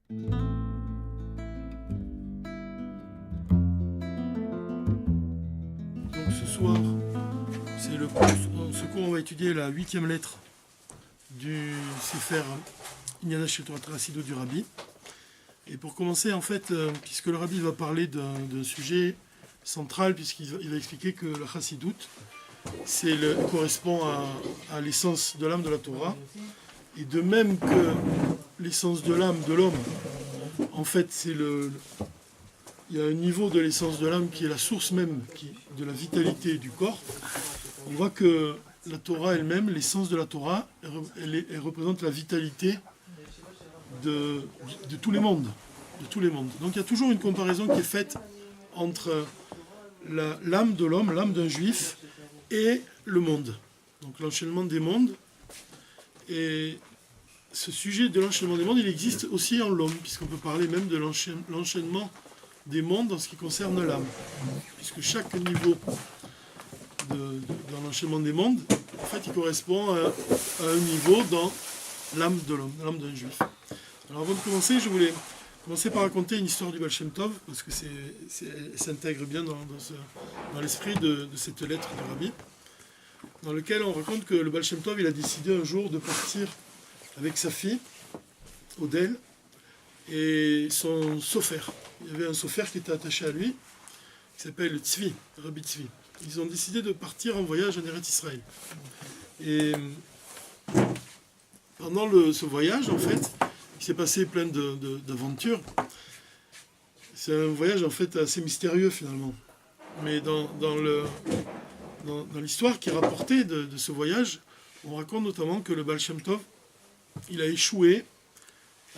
Donc ce soir, c'est le cours, ce cours on va étudier la 8e lettre du Sefer Inyan HaTorah Chassidut du Rabbi. Et pour commencer, en fait, puisque le Rabbi va parler d'un sujet central, puisqu'il va expliquer que la Chassidut correspond à l'essence de l'âme de la Torah, et de même que l'essence de l'âme de l'homme, en fait, il y a un niveau de l'essence de l'âme qui est la source même de la vitalité du corps. On voit que la Torah elle-même, l'essence de la Torah, elle représente la vitalité de tous les mondes. Donc il y a toujours une comparaison qui est faite entre l'âme de l'homme, l'âme d'un juif, et le monde. Donc l'enchaînement des mondes. Et ce sujet de l'enchaînement des mondes, il existe aussi en l'homme, puisqu'on peut parler même de l'enchaînement des mondes en ce qui concerne l'âme. Puisque chaque niveau dans l'enchaînement des mondes, en fait, il correspond à un niveau dans l'âme de l'homme, l'âme d'un juif. Alors avant de commencer, je voulais commencer par raconter une histoire du Baal Shem Tov, parce que elle s'intègre bien dans l'esprit de cette lettre du Rabbi, dans lequel on raconte que le Baal Shem Tov, il a décidé un jour de partir avec sa fille, Odel, et son sofer. Il y avait un sofer qui était attaché à lui, qui s'appelle Tzvi, Rabbi Tzvi. Ils ont décidé de partir en voyage en Eretz Israël. Et pendant ce voyage, en fait, il s'est passé plein d'aventures. C'est un voyage, en fait, assez mystérieux, finalement. Mais dans l'histoire qui est rapportée de ce voyage, on raconte notamment que le Baal Shem Tov, il a échoué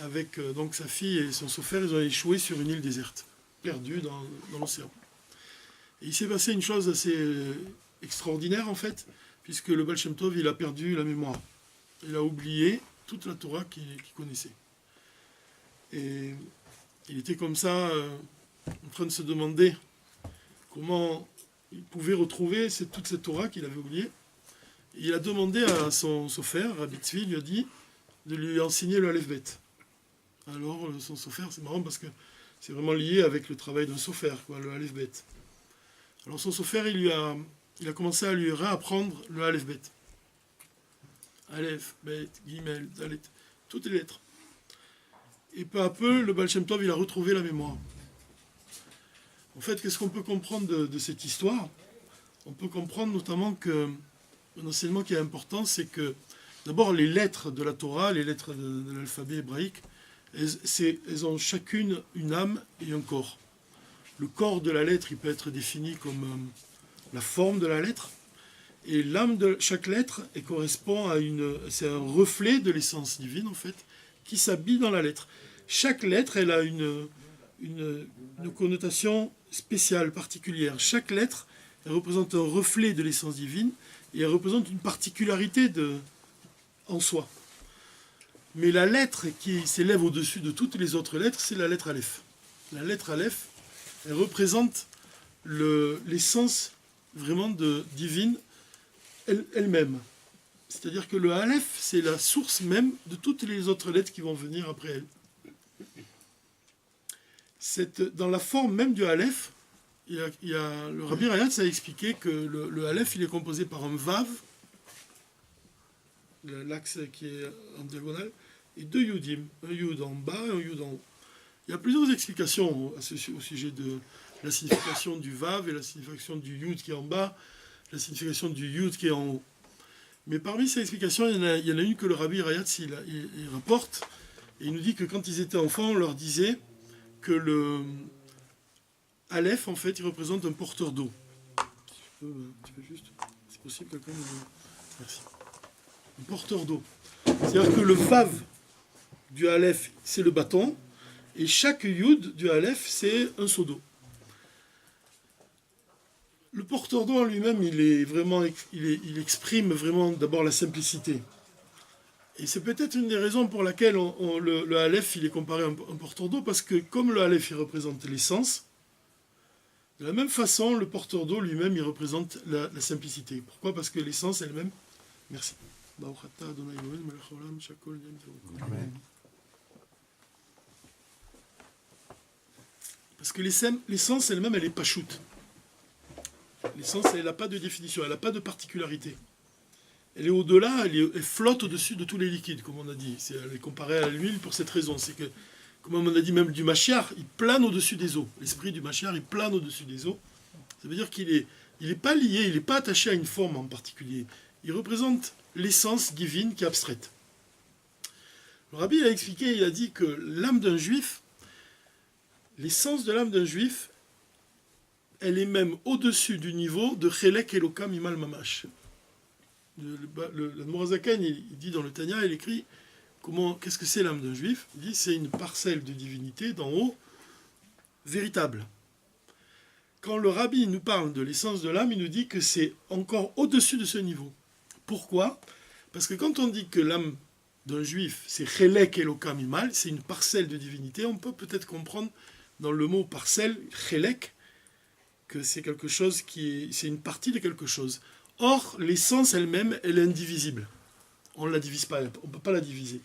avec donc sa fille et son sofer, ils ont échoué sur une île déserte, perdue dans l'océan. Et il s'est passé une chose assez extraordinaire, en fait, puisque le Baal Shem Tov, il a perdu la mémoire. Il a oublié toute la Torah qu'il connaissait. Et il était comme ça, en train de se demander comment il pouvait retrouver toute cette Torah qu'il avait oubliée. Et il a demandé à son sofer, Rabbi Tzvi, il lui a dit de lui enseigner le Aleph Bet. Alors, son sofer, c'est marrant parce que c'est vraiment lié avec le travail d'un sofer, le Aleph Bet. Alors, son sofer, il a commencé à lui réapprendre le Aleph Bet. Aleph, Bet, Gimel, Dalet, toutes les lettres. Et peu à peu, le Baal Shem Tov, il a retrouvé la mémoire. En fait, qu'est-ce qu'on peut comprendre de cette histoire? On peut comprendre notamment qu'un enseignement qui est important, c'est que d'abord les lettres de la Torah, les lettres de l'alphabet hébraïque, elles ont chacune une âme et un corps. Le corps de la lettre, il peut être défini comme la forme de la lettre, et l'âme de chaque lettre correspond c'est un reflet de l'essence divine, en fait, qui s'habille dans la lettre. Chaque lettre, elle a une connotation spéciale, particulière. Chaque lettre, elle représente un reflet de l'essence divine et elle représente une particularité en soi. Mais la lettre qui s'élève au-dessus de toutes les autres lettres, c'est la lettre Aleph. La lettre Aleph, elle représente l'essence vraiment divine elle-même. C'est-à-dire que le Aleph, c'est la source même de toutes les autres lettres qui vont venir après elle. Dans la forme même du Aleph, le Rabbi Rayatz a expliqué que le Aleph, il est composé par un Vav, l'axe qui est en diagonale, et deux Yudim, un Yud en bas et un Yud en haut. Il y a plusieurs explications au sujet de la signification du Vav et la signification du Yud qui est en bas, la signification du Yud qui est en haut. Mais parmi ces explications, il y en a une que le Rabbi Rayatz il rapporte, et il nous dit que quand ils étaient enfants, on leur disait que le Aleph, en fait, il représente un porteur d'eau. Tu peux juste... C'est possible, quelqu'un me... Merci. Un porteur d'eau. C'est-à-dire que le Vav du Aleph, c'est le bâton, et chaque Yud du Aleph, c'est un seau d'eau. Le porteur d'eau en lui-même, il exprime vraiment d'abord la simplicité. Et c'est peut-être une des raisons pour laquelle le Aleph, il est comparé à un porteur d'eau, parce que comme le Aleph, il représente l'essence, de la même façon, le porteur d'eau lui-même, il représente la simplicité. Pourquoi? Parce que l'essence elle-même... Merci. Amen. Parce que l'essence elle-même, elle est pachoute. L'essence, elle n'a pas de définition, elle n'a pas de particularité. Elle est au-delà, elle flotte au-dessus de tous les liquides, comme on a dit. Elle est comparée à l'huile pour cette raison. C'est que, comme on a dit même du Mashiach, il plane au-dessus des eaux. L'esprit du Mashiach, il plane au-dessus des eaux. Ça veut dire qu'il n'est pas lié, il n'est pas attaché à une forme en particulier. Il représente l'essence divine qui est abstraite. Le Rabbi il a expliqué, il a dit que l'âme d'un juif, l'essence de l'âme d'un juif, elle est même au-dessus du niveau de Chelek Elokam Imal Mamash. Le Morazakan, il dit dans le Tanya, il écrit qu'est-ce que c'est l'âme d'un juif? Il dit c'est une parcelle de divinité d'en haut, véritable. Quand le Rabbi nous parle de l'essence de l'âme, il nous dit que c'est encore au-dessus de ce niveau. Pourquoi? Parce que quand on dit que l'âme d'un juif, c'est Chelek Elokam Imal, c'est une parcelle de divinité, on peut peut-être comprendre dans le mot parcelle, Chelek, que c'est quelque chose c'est une partie de quelque chose. Or, l'essence elle-même, elle est indivisible. On ne la divise pas, on ne peut pas la diviser.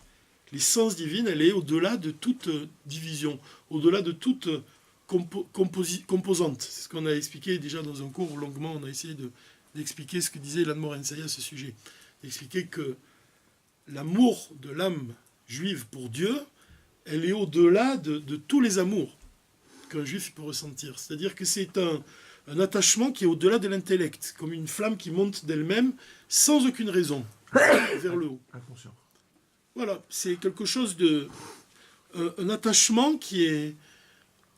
L'essence divine, elle est au-delà de toute division, au-delà de toute composante. C'est ce qu'on a expliqué déjà dans un cours longuement, on a essayé d'expliquer ce que disait l'Admor Ensaya à ce sujet. D'expliquer que l'amour de l'âme juive pour Dieu, elle est au-delà de tous les amours qu'un juif peut ressentir. C'est-à-dire que c'est un attachement qui est au-delà de l'intellect, comme une flamme qui monte d'elle-même sans aucune raison, vers le haut. Inconscient. Voilà, c'est quelque chose un attachement qui est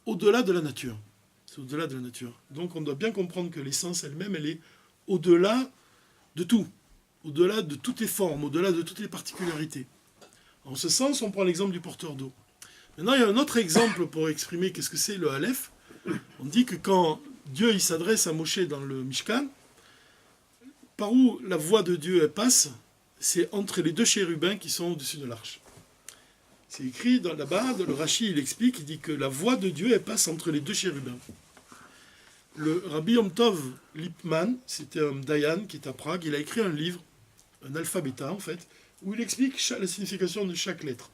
au-delà de la nature. C'est au-delà de la nature. Donc on doit bien comprendre que l'essence elle-même, elle est au-delà de tout, au-delà de toutes les formes, au-delà de toutes les particularités. En ce sens, on prend l'exemple du porteur d'eau. Maintenant, il y a un autre exemple pour exprimer qu'est-ce que c'est le Aleph. On dit que quand Dieu il s'adresse à Moshe dans le Mishkan, par où la voix de Dieu elle passe, c'est entre les deux chérubins qui sont au-dessus de l'arche. C'est écrit là-bas, le Rashi il explique, il dit que la voix de Dieu elle passe entre les deux chérubins. Le Rabbi Yom Tov Lipman, c'était un Dayan qui est à Prague, il a écrit un livre, un alphabéta en fait, où il explique la signification de chaque lettre.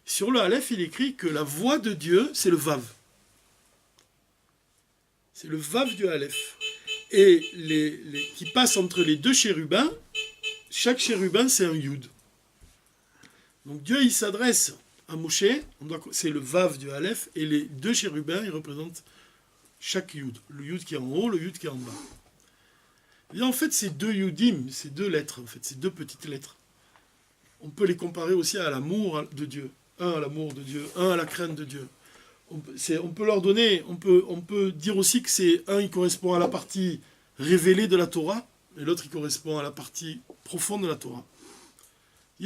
Sur le Aleph, il écrit que la voix de Dieu, c'est le Vav. C'est le Vav du Aleph. Et qui passe entre les deux chérubins, chaque chérubin, c'est un Yud. Donc Dieu, il s'adresse à Moshe, c'est le Vav du Aleph, et les deux chérubins, ils représentent chaque Yud. Le Yud qui est en haut, le Yud qui est en bas. Et en fait, ces deux Yudim, ces deux lettres, en fait, ces deux petites lettres, on peut les comparer aussi à l'amour de Dieu. Un à l'amour de Dieu, un à la crainte de Dieu. On peut leur donner, on peut dire aussi que c'est un, il correspond à la partie révélée de la Torah, et l'autre, il correspond à la partie profonde de la Torah.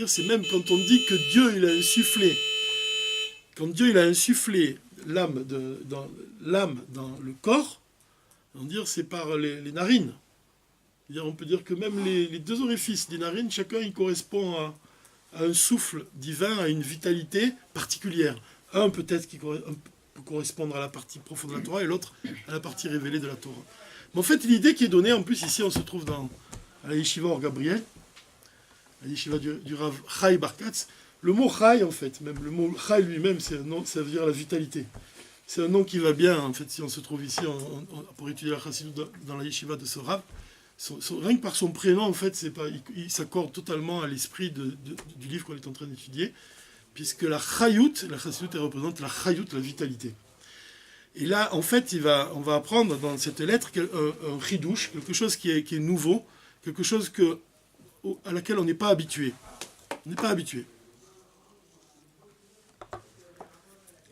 C'est même quand on dit que Dieu, il a insufflé, quand Dieu, il a insufflé l'âme dans le corps, on dit c'est par les narines. On peut dire que même les deux orifices des narines, chacun, il correspond à un souffle divin, à une vitalité particulière. Un peut-être qui peut correspondre à la partie profonde de la Torah et l'autre à la partie révélée de la Torah. Mais en fait, l'idée qui est donnée, en plus ici on se trouve à la Yeshiva Or Gabriel, la Yeshiva du Rav Chai Barkatz. Le mot Chai, en fait, même le mot Chai lui-même, c'est un nom, ça veut dire la vitalité. C'est un nom qui va bien, en fait, si on se trouve ici pour étudier la Chassidut dans la Yeshiva de ce Rav. Rien que par son prénom, en fait, il s'accorde totalement à l'esprit du livre qu'on est en train d'étudier, puisque la Chayut, la Chassidut, elle représente la Chayut, la vitalité. Et là, en fait, on va apprendre dans cette lettre un chidouche, quelque chose qui est nouveau, quelque chose à laquelle on n'est pas habitué. On n'est pas habitué.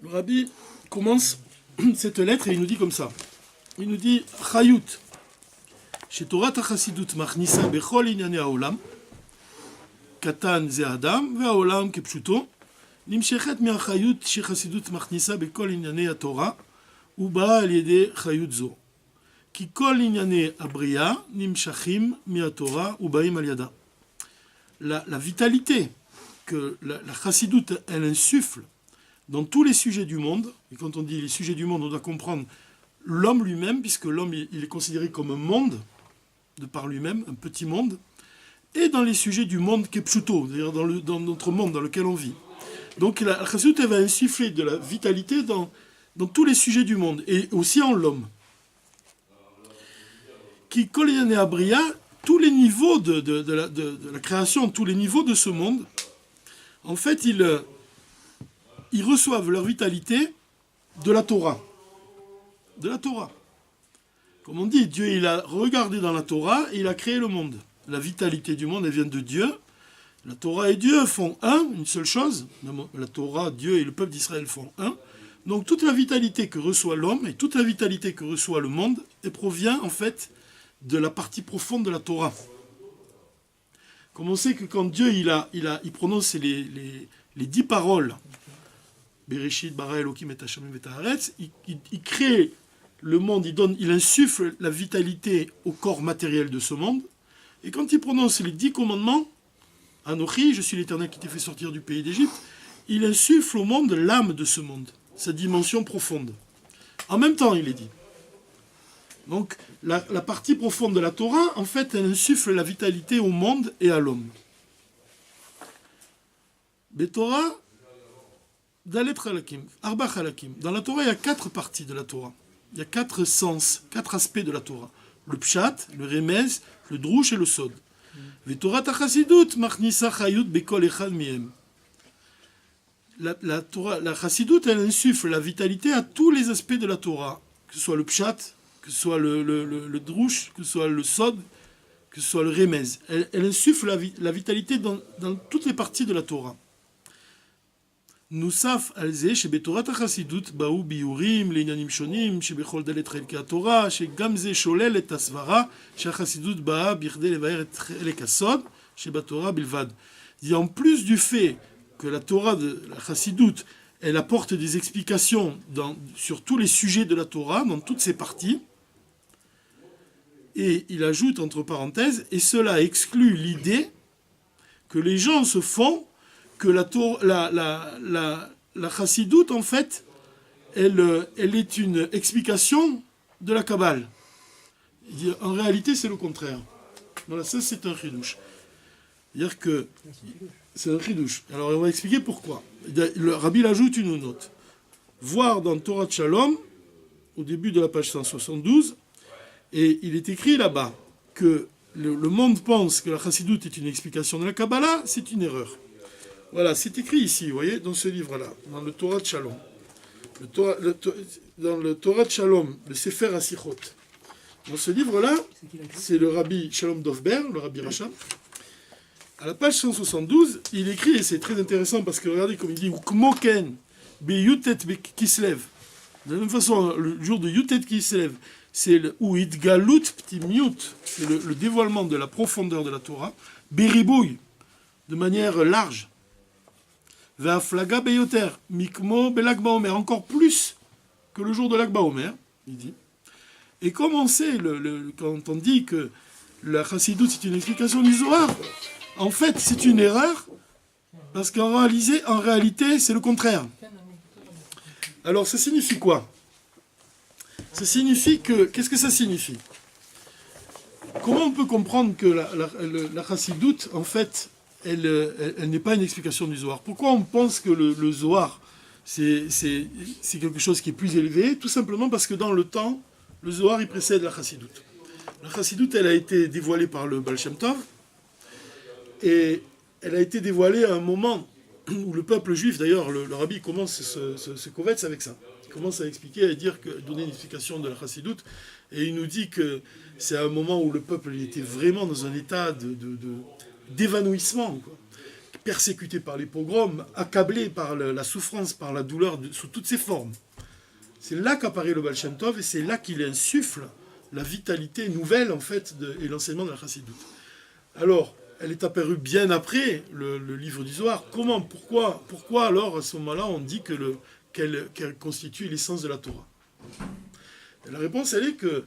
Le Rabbi commence cette lettre et il nous dit comme ça. Il nous dit Chayut. שתורת החסידות מכניסה בכל ענייני העולם, קטן זה אדם והעולם כפשוטו, נמשכת מהחיות שחסידות מכניסה בכל ענייני התורה, ובאה על ידי חיות זו. כי כל ענייני הבריאה נמשכים מהתורה ובאים על ידה. La vitalité que la chassidoute, elle insuffle dans tous les sujets du monde, et quand on dit les sujets du monde, on doit comprendre l'homme lui-même, puisque l'homme il est considéré comme un monde, de par lui-même, un petit monde, et dans les sujets du monde Kepchuto, c'est-à-dire dans notre monde dans lequel on vit. Donc la Chassidut va insuffler de la vitalité dans dans tous les sujets du monde, et aussi en l'homme. Qui collène et abria, tous les niveaux de la création, tous les niveaux de ce monde, en fait, ils reçoivent leur vitalité de la Torah. De la Torah. Comme on dit, Dieu, il a regardé dans la Torah et il a créé le monde. La vitalité du monde, elle vient de Dieu. La Torah et Dieu font un, une seule chose. La Torah, Dieu et le peuple d'Israël font un. Donc toute la vitalité que reçoit l'homme et toute la vitalité que reçoit le monde, elle provient en fait de la partie profonde de la Torah. Comme on sait que quand Dieu il prononce les 10 paroles, Bereshit, Bara Elokim et Hashem et Haaretz, il crée le monde, il insuffle la vitalité au corps matériel de ce monde. Et quand il prononce les 10 commandements, Anochi, je suis l'Éternel qui t'ai fait sortir du pays d'Égypte, il insuffle au monde l'âme de ce monde, sa dimension profonde. En même temps, il est dit. Donc, la partie profonde de la Torah, en fait, elle insuffle la vitalité au monde et à l'homme. Betorah, Dalet Halakim, Arba Halakim. Dans la Torah, il y a 4 parties de la Torah. Il y a 4 sens, 4 aspects de la Torah. Le Pshat, le Remez, le Drush et le Sod. Vetorah Tachasidut, Machnisa Chayut Bekol Echad Miem. La Chassidut, elle insuffle la vitalité à tous les aspects de la Torah, que ce soit le Pshat, que ce soit le Drush, que ce soit le Sod, que ce soit le Remez. Elle insuffle la vitalité dans toutes les parties de la Torah. נוסף על זה שבתורת החסידות באו ביורים לעניינים שונים שבכל דלת חלקי התורה שגם זה שולל את הסברה שהחסידות באה בכדי לבאר את חלק הסוד שבתורה בלבד. En plus du fait que la Torah de la Chassidut elle apporte des explications sur tous les sujets de la Torah, dans toutes ses parties, et il ajoute entre parenthèses, et cela exclut l'idée que les gens se font que la Chassidut, en fait, elle est une explication de la Kabbale. En réalité, c'est le contraire. Voilà, ça, c'est un chidouche. C'est-à-dire que c'est un chidouche. Alors, on va expliquer pourquoi. Le Rabbi ajoute une note. Voir dans Torah de Shalom, au début de la page 172, et il est écrit là-bas que le monde pense que la Chassidut est une explication de la Kabbalah, c'est une erreur. Voilà, c'est écrit ici, vous voyez, dans ce livre-là, dans le Torah de Shalom. Dans le Torah de Shalom, le Sefer HaSichot. Dans ce livre-là, c'est le Rabbi Shalom Dovber, le Rabbi Racham. À la page 172, il écrit, et c'est très intéressant parce que regardez comme il dit, Ukmoken, be Yutet Kislev. De la même façon, le jour de Yutet Kislev, c'est le Uitgalut Ptimiut, c'est le dévoilement de la profondeur de la Torah, Beribouille, de manière large. Ve'aflaga beyoter, mikmo belag baomer, encore plus que le jour de l'Ag Baomer, il dit. Et comme on sait, quand on dit que la Chassidut c'est une explication du Zohar, en fait c'est une erreur, parce qu'en réalité c'est le contraire. Alors ça signifie quoi? Ça signifie que, qu'est-ce que ça signifie? Comment on peut comprendre que la Chassidut, en fait, elle n'est pas une explication du Zohar? Pourquoi on pense que le Zohar, c'est quelque chose qui est plus élevé? Tout simplement parce que dans le temps, le Zohar, il précède la Chassidut. La Chassidut, elle a été dévoilée par le Baal Shem Tov, et elle a été dévoilée à un moment où le peuple juif, d'ailleurs, le rabbi commence ce kovetz avec ça. Il commence à expliquer, à donner une explication de la Chassidut, et il nous dit que c'est un moment où le peuple était vraiment dans un état d'évanouissement, quoi. Persécuté par les pogroms, accablé par la souffrance, par la douleur sous toutes ses formes. C'est là qu'apparaît le Baal Shem Tov, et c'est là qu'il insuffle la vitalité nouvelle, en fait, et l'enseignement de la Chassidut. Alors, elle est apparue bien après le livre du Zohar. Comment, pourquoi alors, à ce moment-là, on dit qu'elle constitue l'essence de la Torah? Et la réponse, elle est que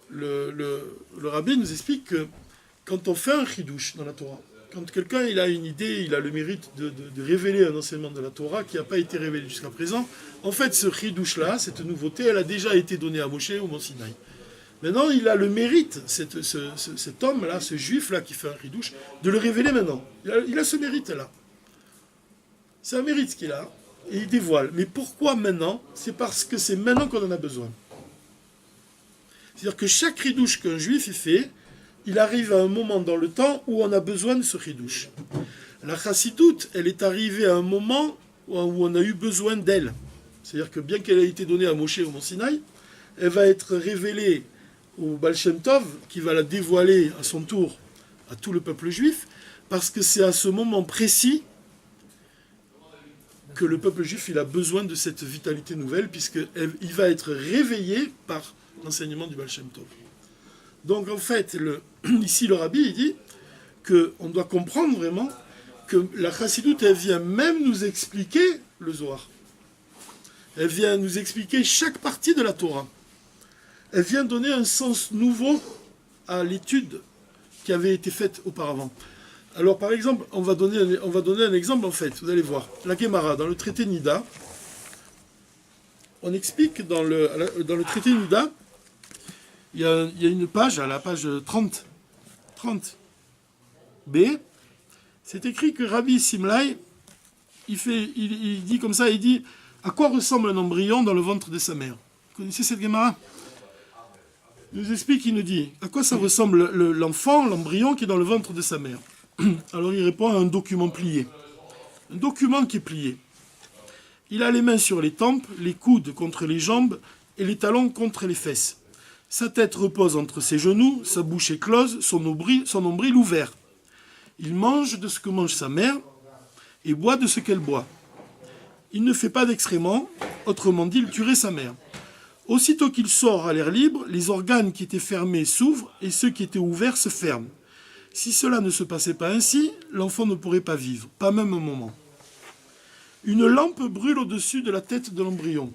le rabbi nous explique que quand on fait un chidouche dans la Torah, quand quelqu'un il a une idée, il a le mérite de révéler un enseignement de la Torah qui n'a pas été révélé jusqu'à présent, en fait ce chidouche-là, cette nouveauté, elle a déjà été donnée à Moshe au Mont Sinaï. Maintenant, il a le mérite, cet homme-là, ce juif-là qui fait un chidouche, de le révéler maintenant. Il a ce mérite-là. C'est un mérite qu'il a. et il dévoile. Mais pourquoi maintenant? C'est parce que c'est maintenant qu'on en a besoin. C'est-à-dire que chaque ridouche qu'un juif fait, il arrive à un moment dans le temps où on a besoin de ce ridouche. La chassidoute, elle est arrivée à un moment où on a eu besoin d'elle. C'est-à-dire que bien qu'elle ait été donnée à Moshe au Mont Sinaï, elle va être révélée au Baal Shem Tov, qui va la dévoiler à son tour à tout le peuple juif, parce que c'est à ce moment précis que le peuple juif il a besoin de cette vitalité nouvelle, puisqu'il va être réveillé par l'enseignement du Baal Shem Tov. Donc en fait, ici le rabbi il dit qu'on doit comprendre vraiment que la chassidoute, elle vient même nous expliquer le Zohar. Elle vient nous expliquer chaque partie de la Torah. Elle vient donner un sens nouveau à l'étude qui avait été faite auparavant. Alors par exemple, on va donner un exemple en fait, vous allez voir. La Gemara, dans le traité Nida, on explique dans le traité Nida, il y a une page, à la page 30 B, c'est écrit que Rabbi Simlai, il dit comme ça, il dit « À quoi ressemble un embryon dans le ventre de sa mère ?» Vous connaissez cette Gemara? Il nous explique, il nous dit « À quoi ça ressemble l'enfant, l'embryon qui est dans le ventre de sa mère ?» Alors il répond à un document plié. Un document qui est plié. Il a les mains sur les tempes, les coudes contre les jambes et les talons contre les fesses. Sa tête repose entre ses genoux, sa bouche est close, son nombril ouvert. Il mange de ce que mange sa mère et boit de ce qu'elle boit. Il ne fait pas d'excréments, autrement dit, il tuerait sa mère. Aussitôt qu'il sort à l'air libre, les organes qui étaient fermés s'ouvrent et ceux qui étaient ouverts se ferment. Si cela ne se passait pas ainsi, l'enfant ne pourrait pas vivre, pas même un moment. Une lampe brûle au-dessus de la tête de l'embryon.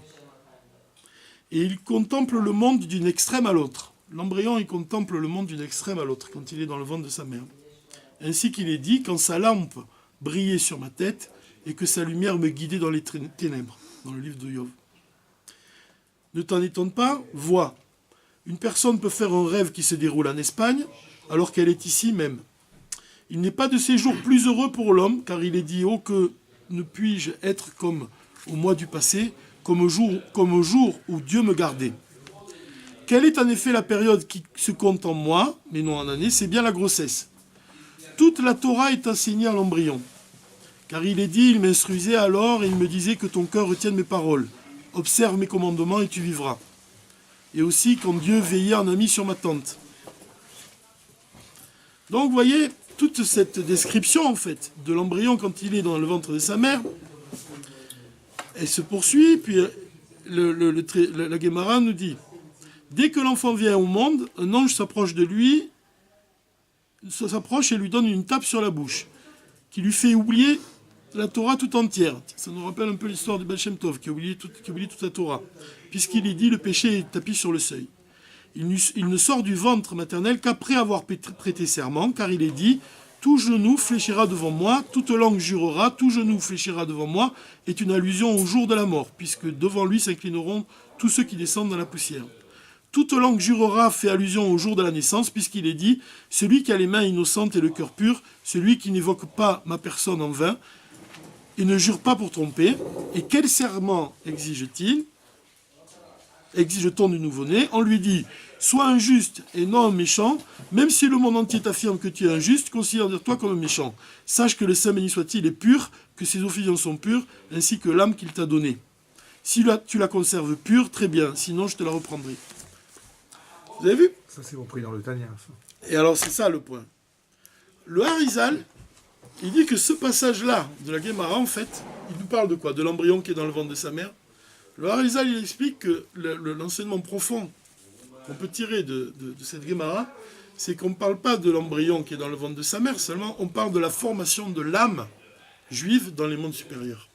Et il contemple le monde d'une extrême à l'autre. L'embryon, il contemple le monde d'une extrême à l'autre quand il est dans le ventre de sa mère. Ainsi qu'il est dit, quand sa lampe brillait sur ma tête et que sa lumière me guidait dans les ténèbres, dans le livre de Yov. Ne t'en étonne pas, vois. Une personne peut faire un rêve qui se déroule en Espagne, alors qu'elle est ici même. Il n'est pas de ces jours plus heureux pour l'homme, car il est dit « Oh, que ne puis-je être comme au mois du passé, comme au jour où Dieu me gardait. » Quelle est en effet la période qui se compte en mois, mais non en années? C'est bien la grossesse. Toute la Torah est enseignée à l'embryon. Car il est dit « Il m'instruisait alors et il me disait que ton cœur retienne mes paroles. Observe mes commandements et tu vivras. » Et aussi quand Dieu veillait en a mis sur ma tente. Donc vous voyez, toute cette description en fait de l'embryon quand il est dans le ventre de sa mère, elle se poursuit, puis la Gemara nous dit, dès que l'enfant vient au monde, un ange s'approche de lui, s'approche et lui donne une tape sur la bouche, qui lui fait oublier la Torah tout entière. Ça nous rappelle un peu l'histoire du Baal Shem Tov, qui oublie toute la Torah, puisqu'il est dit, le péché est tapis sur le seuil. Il ne sort du ventre maternel qu'après avoir prêté serment, car il est dit « Tout genou fléchira devant moi, toute langue jurera, tout genou fléchira devant moi » est une allusion au jour de la mort, puisque devant lui s'inclineront tous ceux qui descendent dans la poussière. Toute langue jurera fait allusion au jour de la naissance, puisqu'il est dit « Celui qui a les mains innocentes et le cœur pur, celui qui n'évoque pas ma personne en vain, et ne jure pas pour tromper. » Et quel serment exige-t-on du nouveau-né? On lui dit « Sois un juste et non un méchant, même si le monde entier t'affirme que tu es injuste, considère-toi comme un méchant. Sache que le Saint béni soit-il est pur, que ses officiants sont purs, ainsi que l'âme qu'il t'a donnée. Si tu la conserves pure, très bien, sinon je te la reprendrai. » Vous avez vu? Ça c'est repris dans le Tania. Et alors c'est ça le point. Le Harizal, il dit que ce passage-là de la Gemara, en fait, il nous parle de quoi? De l'embryon qui est dans le ventre de sa mère. Le Harizal, il explique que l'enseignement profond qu'on peut tirer de cette Gemara, c'est qu'on ne parle pas de l'embryon qui est dans le ventre de sa mère, seulement on parle de la formation de l'âme juive dans les mondes supérieurs.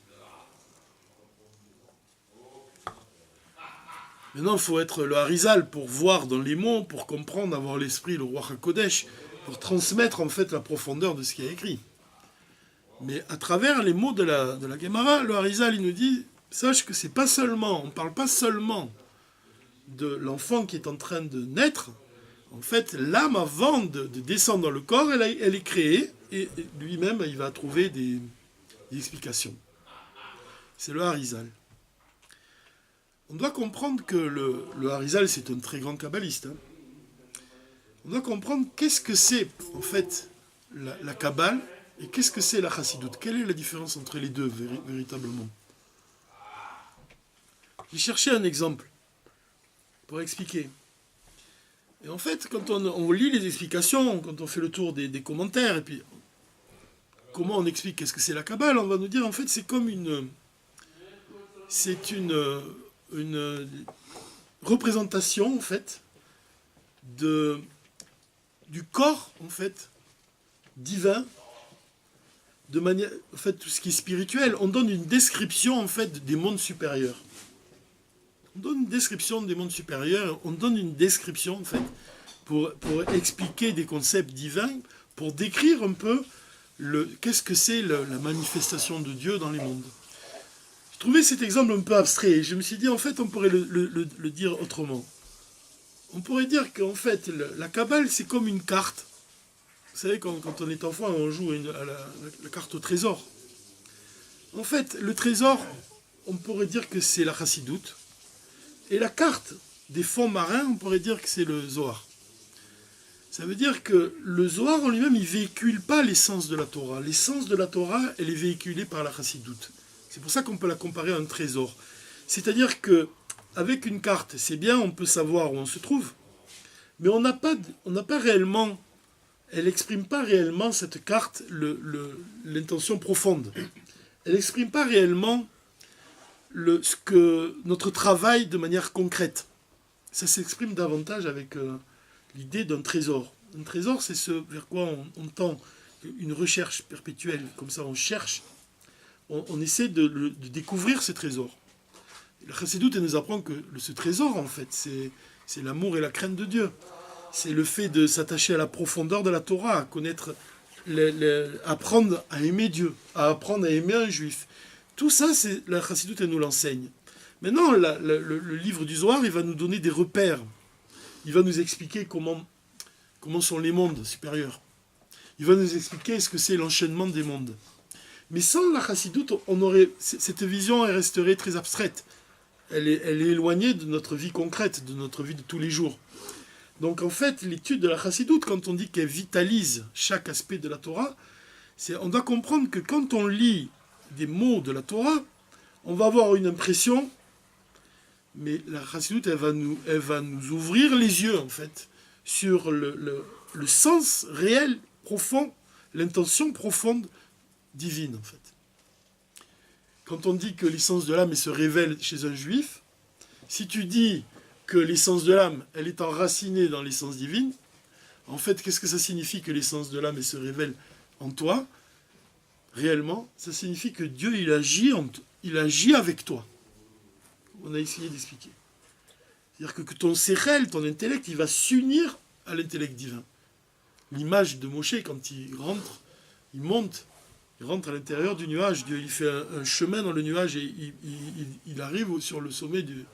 Maintenant, il faut être le Harizal pour voir dans les mots, pour comprendre, avoir l'esprit, le roi HaKodesh, pour transmettre en fait la profondeur de ce qui est écrit. Mais à travers les mots de la Gemara, le Harizal, il nous dit, sache que c'est pas seulement, on ne parle pas seulement de l'enfant qui est en train de naître. En fait, l'âme, avant de descendre dans le corps, elle est créée, et lui-même, il va trouver des explications. c'est le Harizal. On doit comprendre que le Harizal, c'est un très grand kabbaliste. Hein. On doit comprendre qu'est-ce que c'est, en fait, la Kabbale et qu'est-ce que c'est la Chassidoute. Quelle est la différence entre les deux, véritablement? J'ai cherché un exemple pour expliquer. Et en fait, quand on lit les explications, quand on fait le tour des commentaires, et puis comment on explique qu'est-ce que c'est la Kabbale, on va nous dire, en fait, c'est comme une représentation, en fait, du corps, en fait, divin, de manière, en fait, tout ce qui est spirituel. On donne une description, en fait, des mondes supérieurs. On donne une description des mondes supérieurs, on donne une description, en fait, pour expliquer des concepts divins, pour décrire un peu qu'est-ce que c'est la manifestation de Dieu dans les mondes. Je trouvais cet exemple un peu abstrait, et je me suis dit, en fait, on pourrait le dire autrement. On pourrait dire qu'en fait, la Kabbale, c'est comme une carte. Vous savez, quand on est enfant, on joue à la carte au trésor. En fait, le trésor, on pourrait dire que c'est la Chassidoute. Et la carte des fonds marins, on pourrait dire que c'est le Zohar. Ça veut dire que le Zohar en lui-même, il ne véhicule pas l'essence de la Torah. L'essence de la Torah, elle est véhiculée par la Chassidoute. C'est pour ça qu'on peut la comparer à un trésor. C'est-à-dire qu'avec une carte, c'est bien, on peut savoir où on se trouve, mais on n'a pas réellement, elle n'exprime pas réellement, cette carte, l'intention profonde. Elle n'exprime pas réellement notre travail de manière concrète. Ça s'exprime davantage avec l'idée d'un trésor. Un trésor, c'est ce vers quoi on tend, une recherche perpétuelle. Comme ça, on cherche, on essaie de découvrir ce trésor. La Chassidoute, elle nous apprend que ce trésor, en fait, c'est l'amour et la crainte de Dieu. C'est le fait de s'attacher à la profondeur de la Torah, à connaître, apprendre à aimer Dieu, à apprendre à aimer un juif. Tout ça, la Chassidoute, elle nous l'enseigne. Maintenant, le livre du Zohar, il va nous donner des repères. Il va nous expliquer comment sont les mondes supérieurs. Il va nous expliquer ce que c'est l'enchaînement des mondes. Mais sans la Chassidoute, cette vision elle resterait très abstraite. Elle est éloignée de notre vie concrète, de notre vie de tous les jours. Donc en fait, l'étude de la Chassidoute, quand on dit qu'elle vitalise chaque aspect de la Torah, on doit comprendre que quand on lit des mots de la Torah, on va avoir une impression, mais la Chassidoute, elle va nous ouvrir les yeux, en fait, sur le sens réel, profond, l'intention profonde divine, en fait. Quand on dit que l'essence de l'âme elle se révèle chez un juif, si tu dis que l'essence de l'âme, elle est enracinée dans l'essence divine, en fait, qu'est-ce que ça signifie que l'essence de l'âme elle se révèle en toi? Réellement, ça signifie que Dieu, il agit avec toi. On a essayé d'expliquer. C'est-à-dire que ton sérel, ton intellect, il va s'unir à l'intellect divin. L'image de Moshe, quand il rentre, il monte, il rentre à l'intérieur du nuage. Dieu, il fait un chemin dans le nuage et il arrive sur le sommet du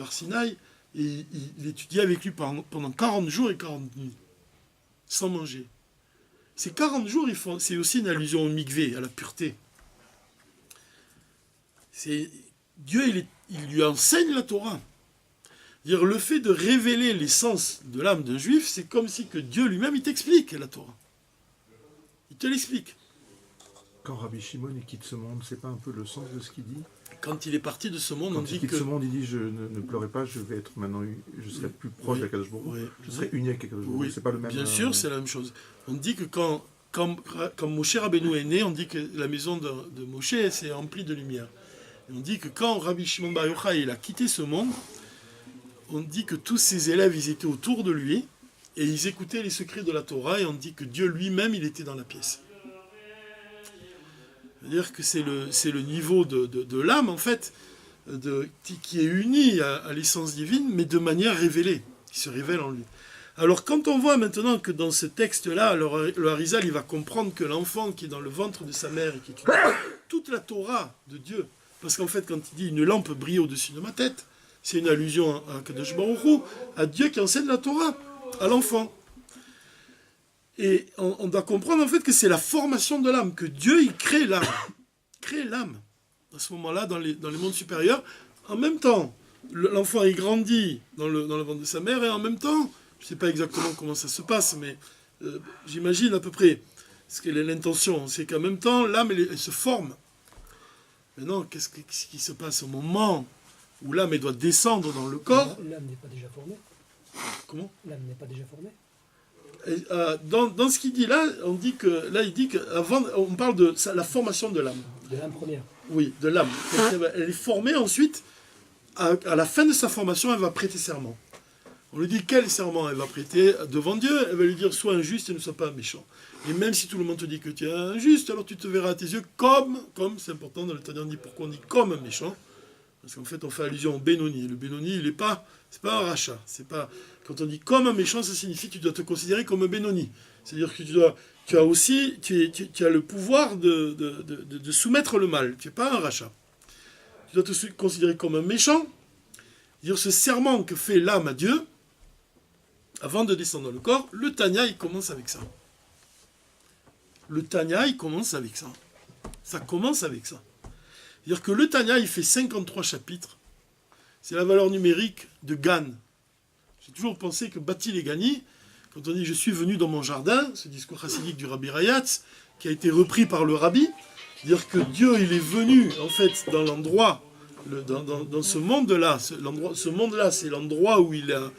Har Sinaï et il étudie avec lui pendant 40 jours et 40 nuits, sans manger. Ces 40 jours, c'est aussi une allusion au mikvé, à la pureté. Dieu, il lui enseigne la Torah. Dire le fait de révéler l'essence de l'âme d'un juif, c'est comme si que Dieu lui-même, il t'explique la Torah. Il te l'explique. Quand Rabbi Shimon il quitte ce monde, c'est pas un peu le sens de ce qu'il dit? Quand il est parti de ce monde, on dit que... Quand il quitte ce monde, il dit ne pleurez pas, je serai plus proche d'Akadosh Baruch Hu, je serai uni avec Akadosh Baruch Hu. C'est pas le même. Bien sûr, c'est la même chose. On dit que quand Moshe Rabbeinu est né, on dit que la maison de Moshe s'est remplie de lumière. Et on dit que quand Rabbi Shimon Bar Yochai il a quitté ce monde, on dit que tous ses élèves ils étaient autour de lui et ils écoutaient les secrets de la Torah et on dit que Dieu lui-même il était dans la pièce. C'est-à-dire que c'est le niveau de l'âme, en fait, qui est uni à l'essence divine, mais de manière révélée, qui se révèle en lui. Alors, quand on voit maintenant que dans ce texte-là, le Harizal, il va comprendre que l'enfant qui est dans le ventre de sa mère, et qui étudie toute la Torah de Dieu, parce qu'en fait, quand il dit « une lampe brille au-dessus de ma tête », c'est une allusion à Kadosh Baruch Hu, à Dieu qui enseigne la Torah, à l'enfant. Et on doit comprendre en fait que c'est la formation de l'âme, que Dieu il crée l'âme. à ce moment-là, dans les mondes supérieurs. En même temps, l'enfant il grandit dans le ventre de sa mère, et en même temps, je ne sais pas exactement comment ça se passe, mais j'imagine à peu près ce qu'elle est l'intention, c'est qu'en même temps, l'âme, elle se forme. Maintenant, qu'est-ce qui se passe au moment où l'âme, elle doit descendre dans le corps? L'âme n'est pas déjà formée. Comment? L'âme n'est pas déjà formée. Dans ce qu'il dit là, il dit qu'avant, on parle de la formation de l'âme. De l'âme première. Oui, de l'âme. Elle est formée ensuite, à la fin de sa formation, elle va prêter serment. On lui dit quel serment elle va prêter devant Dieu. Elle va lui dire sois injuste et ne sois pas méchant. Et même si tout le monde te dit que tu es injuste, alors tu te verras à tes yeux comme c'est important dans le Tanya, on dit pourquoi on dit comme un méchant. Parce qu'en fait, on fait allusion au Benoni. Le Benoni, c'est pas un rachat. C'est pas, quand on dit comme un méchant, ça signifie que tu dois te considérer comme un Benoni. C'est-à-dire que tu as le pouvoir de soumettre le mal. Tu n'es pas un rachat. Tu dois te considérer comme un méchant. Dire ce serment que fait l'âme à Dieu, avant de descendre dans le corps, le Tanya, il commence avec ça. Le Tanya, il commence avec ça. Ça commence avec ça. C'est-à-dire que le Tanya, il fait 53 chapitres. C'est la valeur numérique de Gan. J'ai toujours pensé que Batil et Gani, quand on dit « je suis venu dans mon jardin », ce discours chassidique du Rabbi Rayatz, qui a été repris par le Rabbi, dire que Dieu, il est venu, en fait, dans l'endroit, dans ce monde-là. Ce monde-là, c'est l'endroit où il a,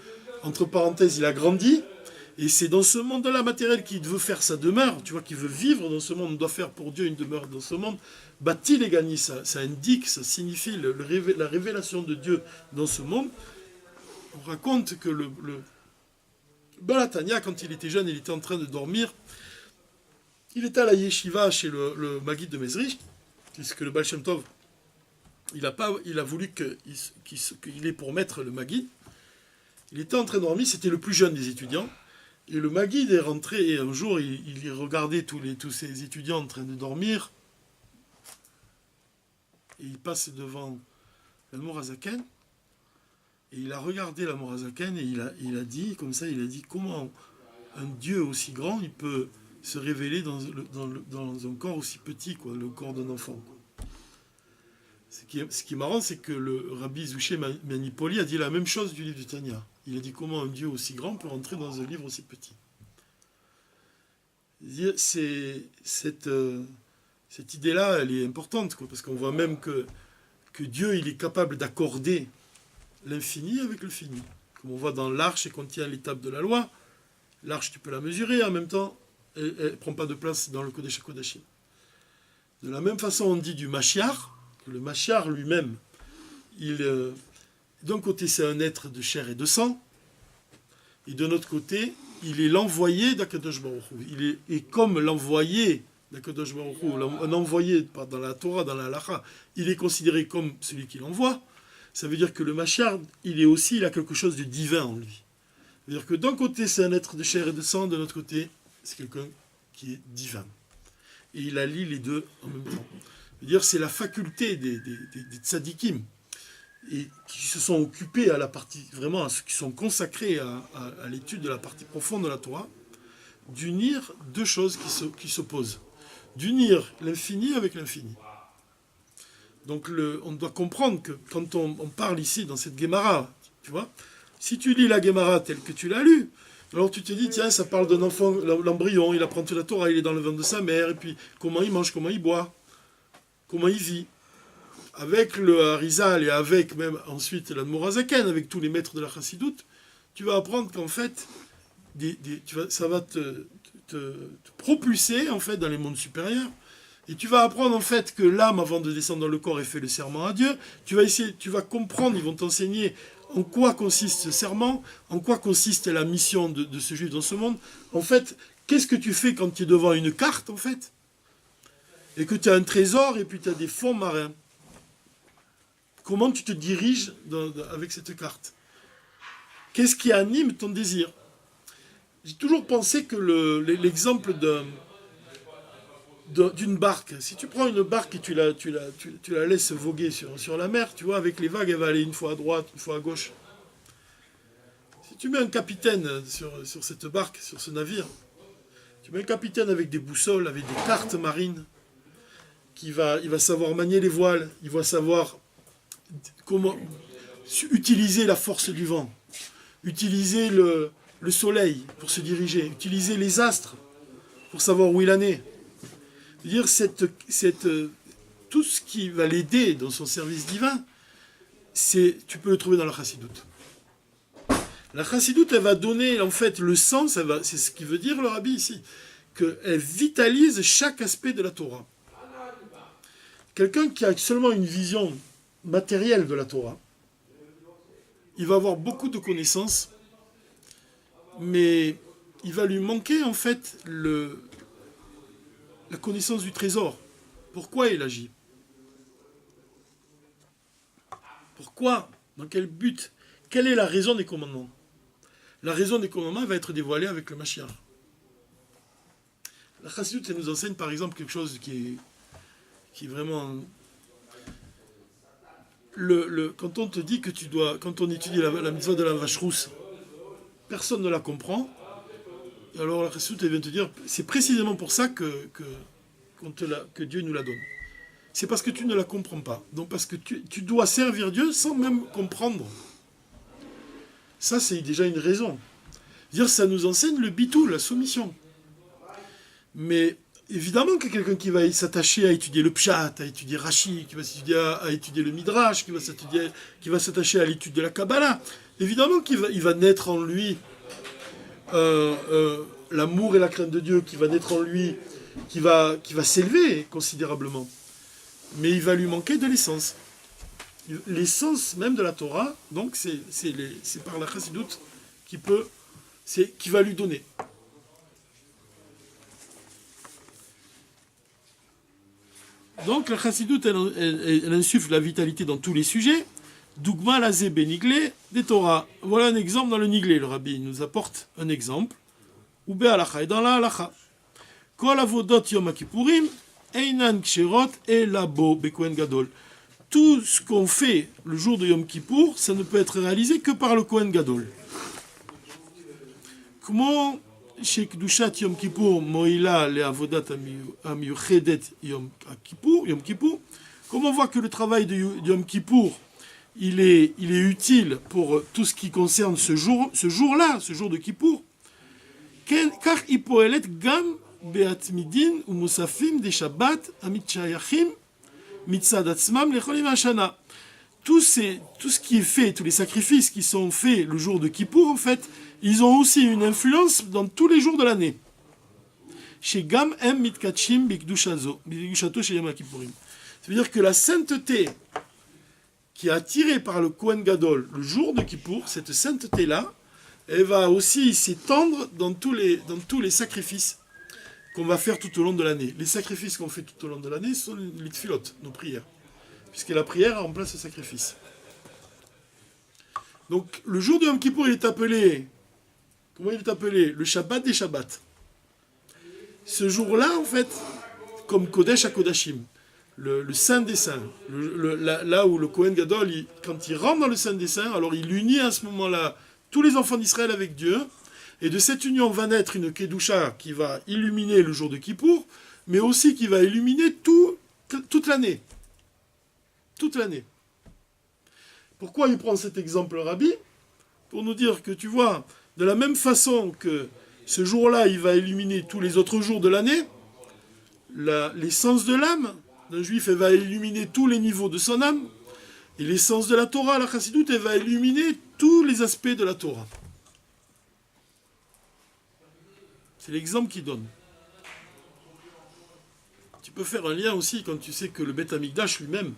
entre parenthèses, il a grandi. Et c'est dans ce monde-là matériel qu'il veut faire sa demeure, tu vois, qu'il veut vivre dans ce monde, on doit faire pour Dieu une demeure dans ce monde. Batil et Gani, ça indique, ça signifie la révélation de Dieu dans ce monde. On raconte que le Balatania, quand il était jeune, il était en train de dormir. Il était à la yeshiva chez le Maguid de Mezrich, puisque le Baal Shem Tov, il a voulu qu'il ait pour maître le Maguid. Il était en train de dormir, c'était le plus jeune des étudiants. Et le Maguid est rentré, et un jour, il regardait tous ces étudiants en train de dormir. Et il passe devant l'Admour Hazaken. Et il a regardé l'Admour Hazaken, et il a dit, comme ça, il a dit, comment un Dieu aussi grand, il peut se révéler dans un corps aussi petit, quoi, le corps d'un enfant. Ce qui est marrant, c'est que le Rabbi Zouché Manipoli a dit la même chose du livre du Tanya. Il a dit comment un Dieu aussi grand peut rentrer dans un livre aussi petit. Cette idée-là, elle est importante, quoi, parce qu'on voit même que Dieu, il est capable d'accorder l'infini avec le fini. Comme on voit dans l'arche, elle contient l'étape de la loi. L'arche, tu peux la mesurer, en même temps, elle ne prend pas de place dans le Kodesh HaKodashim. De la même façon, on dit du Mashiach, que le Mashiach lui-même, d'un côté, c'est un être de chair et de sang, et de l'autre côté, il est l'envoyé d'Akadosh Baruch Hu. Il est comme l'envoyé d'Akadosh Baruch Hu, un envoyé dans la Torah, dans la Halacha, il est considéré comme celui qui l'envoie. Ça veut dire que le Mashiach, il a quelque chose de divin en lui. Ça veut dire que d'un côté, c'est un être de chair et de sang, de l'autre côté, c'est quelqu'un qui est divin. Et il allie les deux en même temps. Ça veut dire c'est la faculté des tzadikim, et qui se sont occupés à la partie, vraiment, à ceux qui sont consacrés à l'étude de la partie profonde de la Torah, d'unir deux choses qui s'opposent. D'unir l'infini avec l'infini. Donc on doit comprendre que quand on parle ici, dans cette Gemara, tu vois, si tu lis la Gemara telle que tu l'as lue, alors tu te dis, tiens, ça parle d'un enfant, l'embryon, il apprend toute la Torah, il est dans le ventre de sa mère, et puis comment il mange, comment il boit, comment il vit. Avec le Harizal et avec même ensuite l'Admour Hazaken, avec tous les maîtres de la Chassidoute, tu vas apprendre qu'en fait, ça va te propulser en fait dans les mondes supérieurs. Et tu vas apprendre en fait que l'âme, avant de descendre dans le corps, ait fait le serment à Dieu. Tu vas comprendre, ils vont t'enseigner en quoi consiste ce serment, en quoi consiste la mission de ce juif dans ce monde. En fait, qu'est-ce que tu fais quand tu es devant une carte, en fait, et que tu as un trésor et puis tu as des fonds marins. Comment tu te diriges avec cette carte? Qu'est-ce qui anime ton désir? J'ai toujours pensé que l'exemple d'une barque, si tu prends une barque et tu la laisses voguer sur la mer, tu vois, avec les vagues, elle va aller une fois à droite, une fois à gauche. Si tu mets un capitaine sur cette barque, sur ce navire, tu mets un capitaine avec des boussoles, avec des cartes marines, il va savoir manier les voiles, il va savoir comment utiliser la force du vent, utiliser le soleil pour se diriger, utiliser les astres pour savoir où il en est. C'est-à-dire tout ce qui va l'aider dans son service divin, tu peux le trouver dans la chassidoute. La chassidoute, elle va donner en fait le sens, c'est ce qui veut dire le rabbi ici, qu'elle vitalise chaque aspect de la Torah. Quelqu'un qui a seulement une vision matérielle de la Torah, il va avoir beaucoup de connaissances, mais il va lui manquer en fait la connaissance du trésor. Pourquoi il agit? Pourquoi? Dans quel but? Quelle est la raison des commandements? La raison des commandements va être dévoilée avec le Mashiach. La Chassidoute, elle nous enseigne par exemple quelque chose qui est vraiment... Quand on te dit que tu dois... Quand on étudie la mitzvah de la vache rousse, personne ne la comprend. Et alors la Chassidoute, elle vient te dire, c'est précisément pour ça que Dieu nous la donne. C'est parce que tu ne la comprends pas. Donc parce que tu dois servir Dieu sans même comprendre. Ça, c'est déjà une raison. Dire, ça nous enseigne le bitou, la soumission. Mais évidemment que quelqu'un qui va s'attacher à étudier le pshat, à étudier Rashi, qui va s'étudier à étudier le midrash, qui va s'attacher à l'étude de la Kabbalah, évidemment qu'il va naître en lui l'amour et la crainte de Dieu, qui va naître en lui, qui va s'élever considérablement. Mais il va lui manquer de l'essence. L'essence même de la Torah, donc c'est par la chassidoute qui va lui donner. Donc la chassidoute, elle insuffle la vitalité dans tous les sujets. Dougma lazé beniglé des Torah. Voilà un exemple dans le niglé. Le rabbi nous apporte un exemple. Oube alacha, et dans la alacha. Kol avodot yom kippourim, einan ksherot et labo bekohen gadol. Tout ce qu'on fait le jour de Yom Kippour, ça ne peut être réalisé que par le Kohen Gadol. Comment chez Kedushat Yom Kippour, Moïla le avodat amiyuchedet Yom Kippour, comme on voit que le travail de Yom Kippour, il est utile pour tout ce qui concerne ce jour-là, ce jour de Kippour, car il poelet gam beatmidin ou musafim des Shabbat amitchayachim mitzad atzmam lecholim hashana. Tout ce qui est fait, tous les sacrifices qui sont faits le jour de Kippour, en fait, ils ont aussi une influence dans tous les jours de l'année. Chez Gam em mitkachim bikdushato chez Yom Kippourim. C'est-à-dire que la sainteté qui est attirée par le Kohen Gadol le jour de Kippour, cette sainteté-là, elle va aussi s'étendre dans tous les sacrifices qu'on va faire tout au long de l'année. Les sacrifices qu'on fait tout au long de l'année sont les tfilot, nos prières. Puisque la prière remplace le sacrifice. Donc, le jour de Yom Kippour, il est appelé... Comment il est appelé? Le Shabbat des Shabbats. Ce jour-là, en fait, comme Kodesh à Kodashim, le Saint des Saints, là où le Kohen Gadol, quand il rentre dans le Saint des Saints, alors il unit à ce moment-là tous les enfants d'Israël avec Dieu, et de cette union va naître une Kedusha qui va illuminer le jour de Kippour, mais aussi qui va illuminer toute l'année. Toute l'année. Pourquoi il prend cet exemple, Rabbi? Pour nous dire que, tu vois, de la même façon que ce jour-là, il va illuminer tous les autres jours de l'année, l'essence de l'âme d'un juif, elle va illuminer tous les niveaux de son âme, et l'essence de la Torah, la chassidoute, elle va illuminer tous les aspects de la Torah. C'est l'exemple qu'il donne. Tu peux faire un lien aussi quand tu sais que le Beth Amikdash lui-même,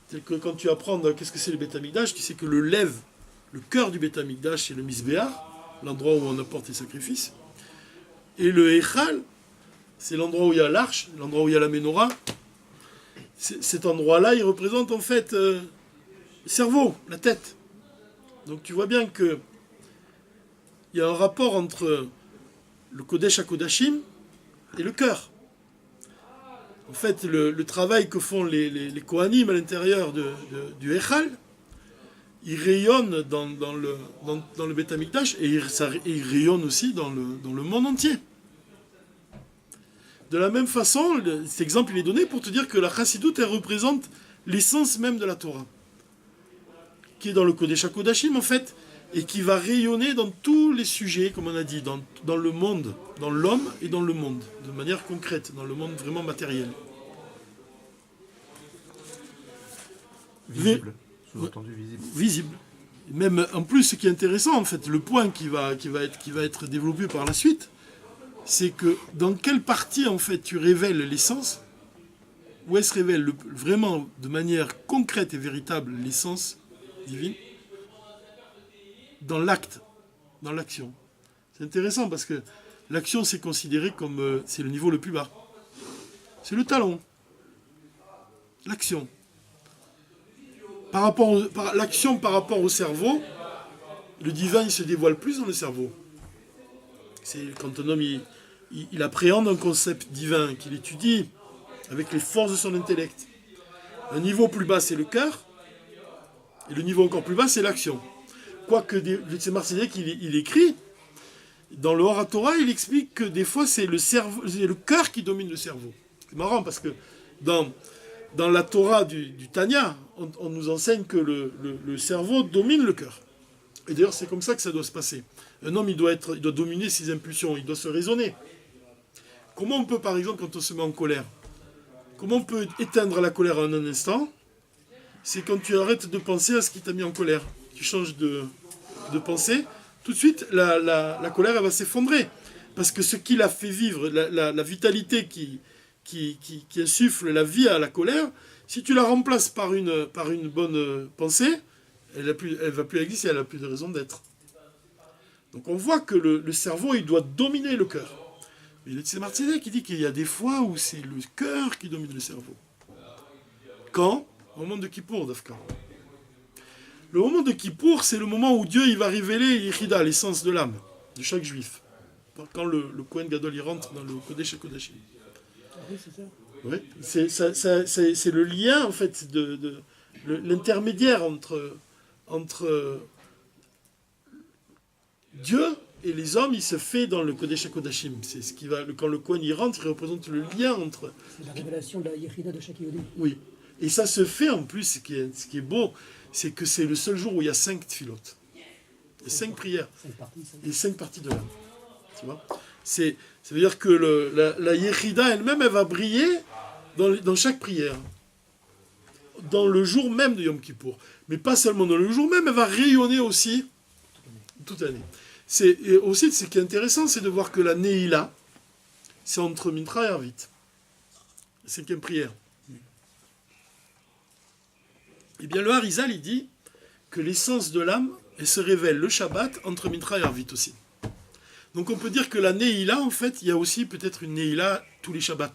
c'est que quand tu apprends qu'est-ce que c'est le Beth Amikdash, tu sais que le cœur du Beth Amikdash, c'est le Misbéach, l'endroit où on apporte les sacrifices. Et le Echal, c'est l'endroit où il y a l'arche, l'endroit où il y a la Ménorah. Cet endroit-là, il représente en fait le cerveau, la tête. Donc tu vois bien qu'il y a un rapport entre le Kodesh HaKodashim et le cœur. En fait, le travail que font les Kohanim à l'intérieur du Echal, il rayonne dans le Beth Amikdash et il rayonne aussi dans le monde entier. De la même façon, cet exemple il est donné pour te dire que la chassidoute, elle représente l'essence même de la Torah, qui est dans le Kodesh HaKodashim en fait, et qui va rayonner dans tous les sujets, comme on a dit, dans le monde, dans l'homme et dans le monde, de manière concrète, dans le monde vraiment matériel. Visible, sous-entendu visible. Visible. Même en plus, ce qui est intéressant, en fait, le point qui va être développé par la suite, c'est que dans quelle partie, en fait, tu révèles l'essence, où elle se révèle vraiment de manière concrète et véritable l'essence divine, dans l'acte, dans l'action. C'est intéressant parce que l'action, c'est considéré comme c'est le niveau le plus bas. C'est le talon. L'action. L'action par rapport au cerveau, le divin il se dévoile plus dans le cerveau. C'est quand un homme il appréhende un concept divin, qu'il étudie avec les forces de son intellect. Un niveau plus bas, c'est le cœur, et le niveau encore plus bas, c'est l'action. Quoique c'est Marcellec, il écrit, dans le Hora-Torah, il explique que des fois, c'est le cœur qui domine le cerveau. C'est marrant parce que dans la Torah du Tanya, on nous enseigne que le cerveau domine le cœur. Et d'ailleurs, c'est comme ça que ça doit se passer. Un homme, il doit dominer ses impulsions, il doit se raisonner. Comment on peut, par exemple, quand on se met en colère, comment on peut éteindre la colère en un instant? C'est quand tu arrêtes de penser à ce qui t'a mis en colère. Tu changes de pensée, tout de suite, la colère, elle va s'effondrer. Parce que ce qui l'a fait vivre, la vitalité qui insuffle la vie à la colère, si tu la remplaces par une bonne pensée, elle va plus exister, elle n'a plus de raison d'être. Donc on voit que le cerveau, il doit dominer le cœur. Mais c'est Martinez qui dit qu'il y a des fois où c'est le cœur qui domine le cerveau. Quand? Au moment de Kippour, Dafka. Le moment de Kippour, c'est le moment où Dieu il va révéler Yechida, l'essence de l'âme de chaque juif. Quand le Kohen Gadol il rentre dans le Kodesh HaKodashim. Oui, c'est ça. Oui, c'est le lien, en fait, l'intermédiaire entre Dieu et les hommes, il se fait dans le Kodesh HaKodashim. C'est ce qui va, quand le Kohen y rentre, il représente le lien entre... C'est la révélation de la Yechida de chaque Yehudi. Oui. Et ça se fait, en plus, ce qui est beau, c'est que c'est le seul jour où il y a 5 tfilotes. Il y a 5 prières. 5 parties. Et 5 parties de l'âme. Tu vois, ça veut dire que la Yechida elle-même, elle va briller dans chaque prière. Dans le jour même de Yom Kippour. Mais pas seulement dans le jour même, elle va rayonner aussi toute l'année. Et aussi, ce qui est intéressant, c'est de voir que la Neila, c'est entre Mincha et Arvit. La 5e prière. Eh bien, le Harizal, il dit que l'essence de l'âme, elle se révèle le Shabbat entre Mincha et Arvit aussi. Donc on peut dire que la Neila, en fait, il y a aussi peut-être une Neila tous les Shabbats.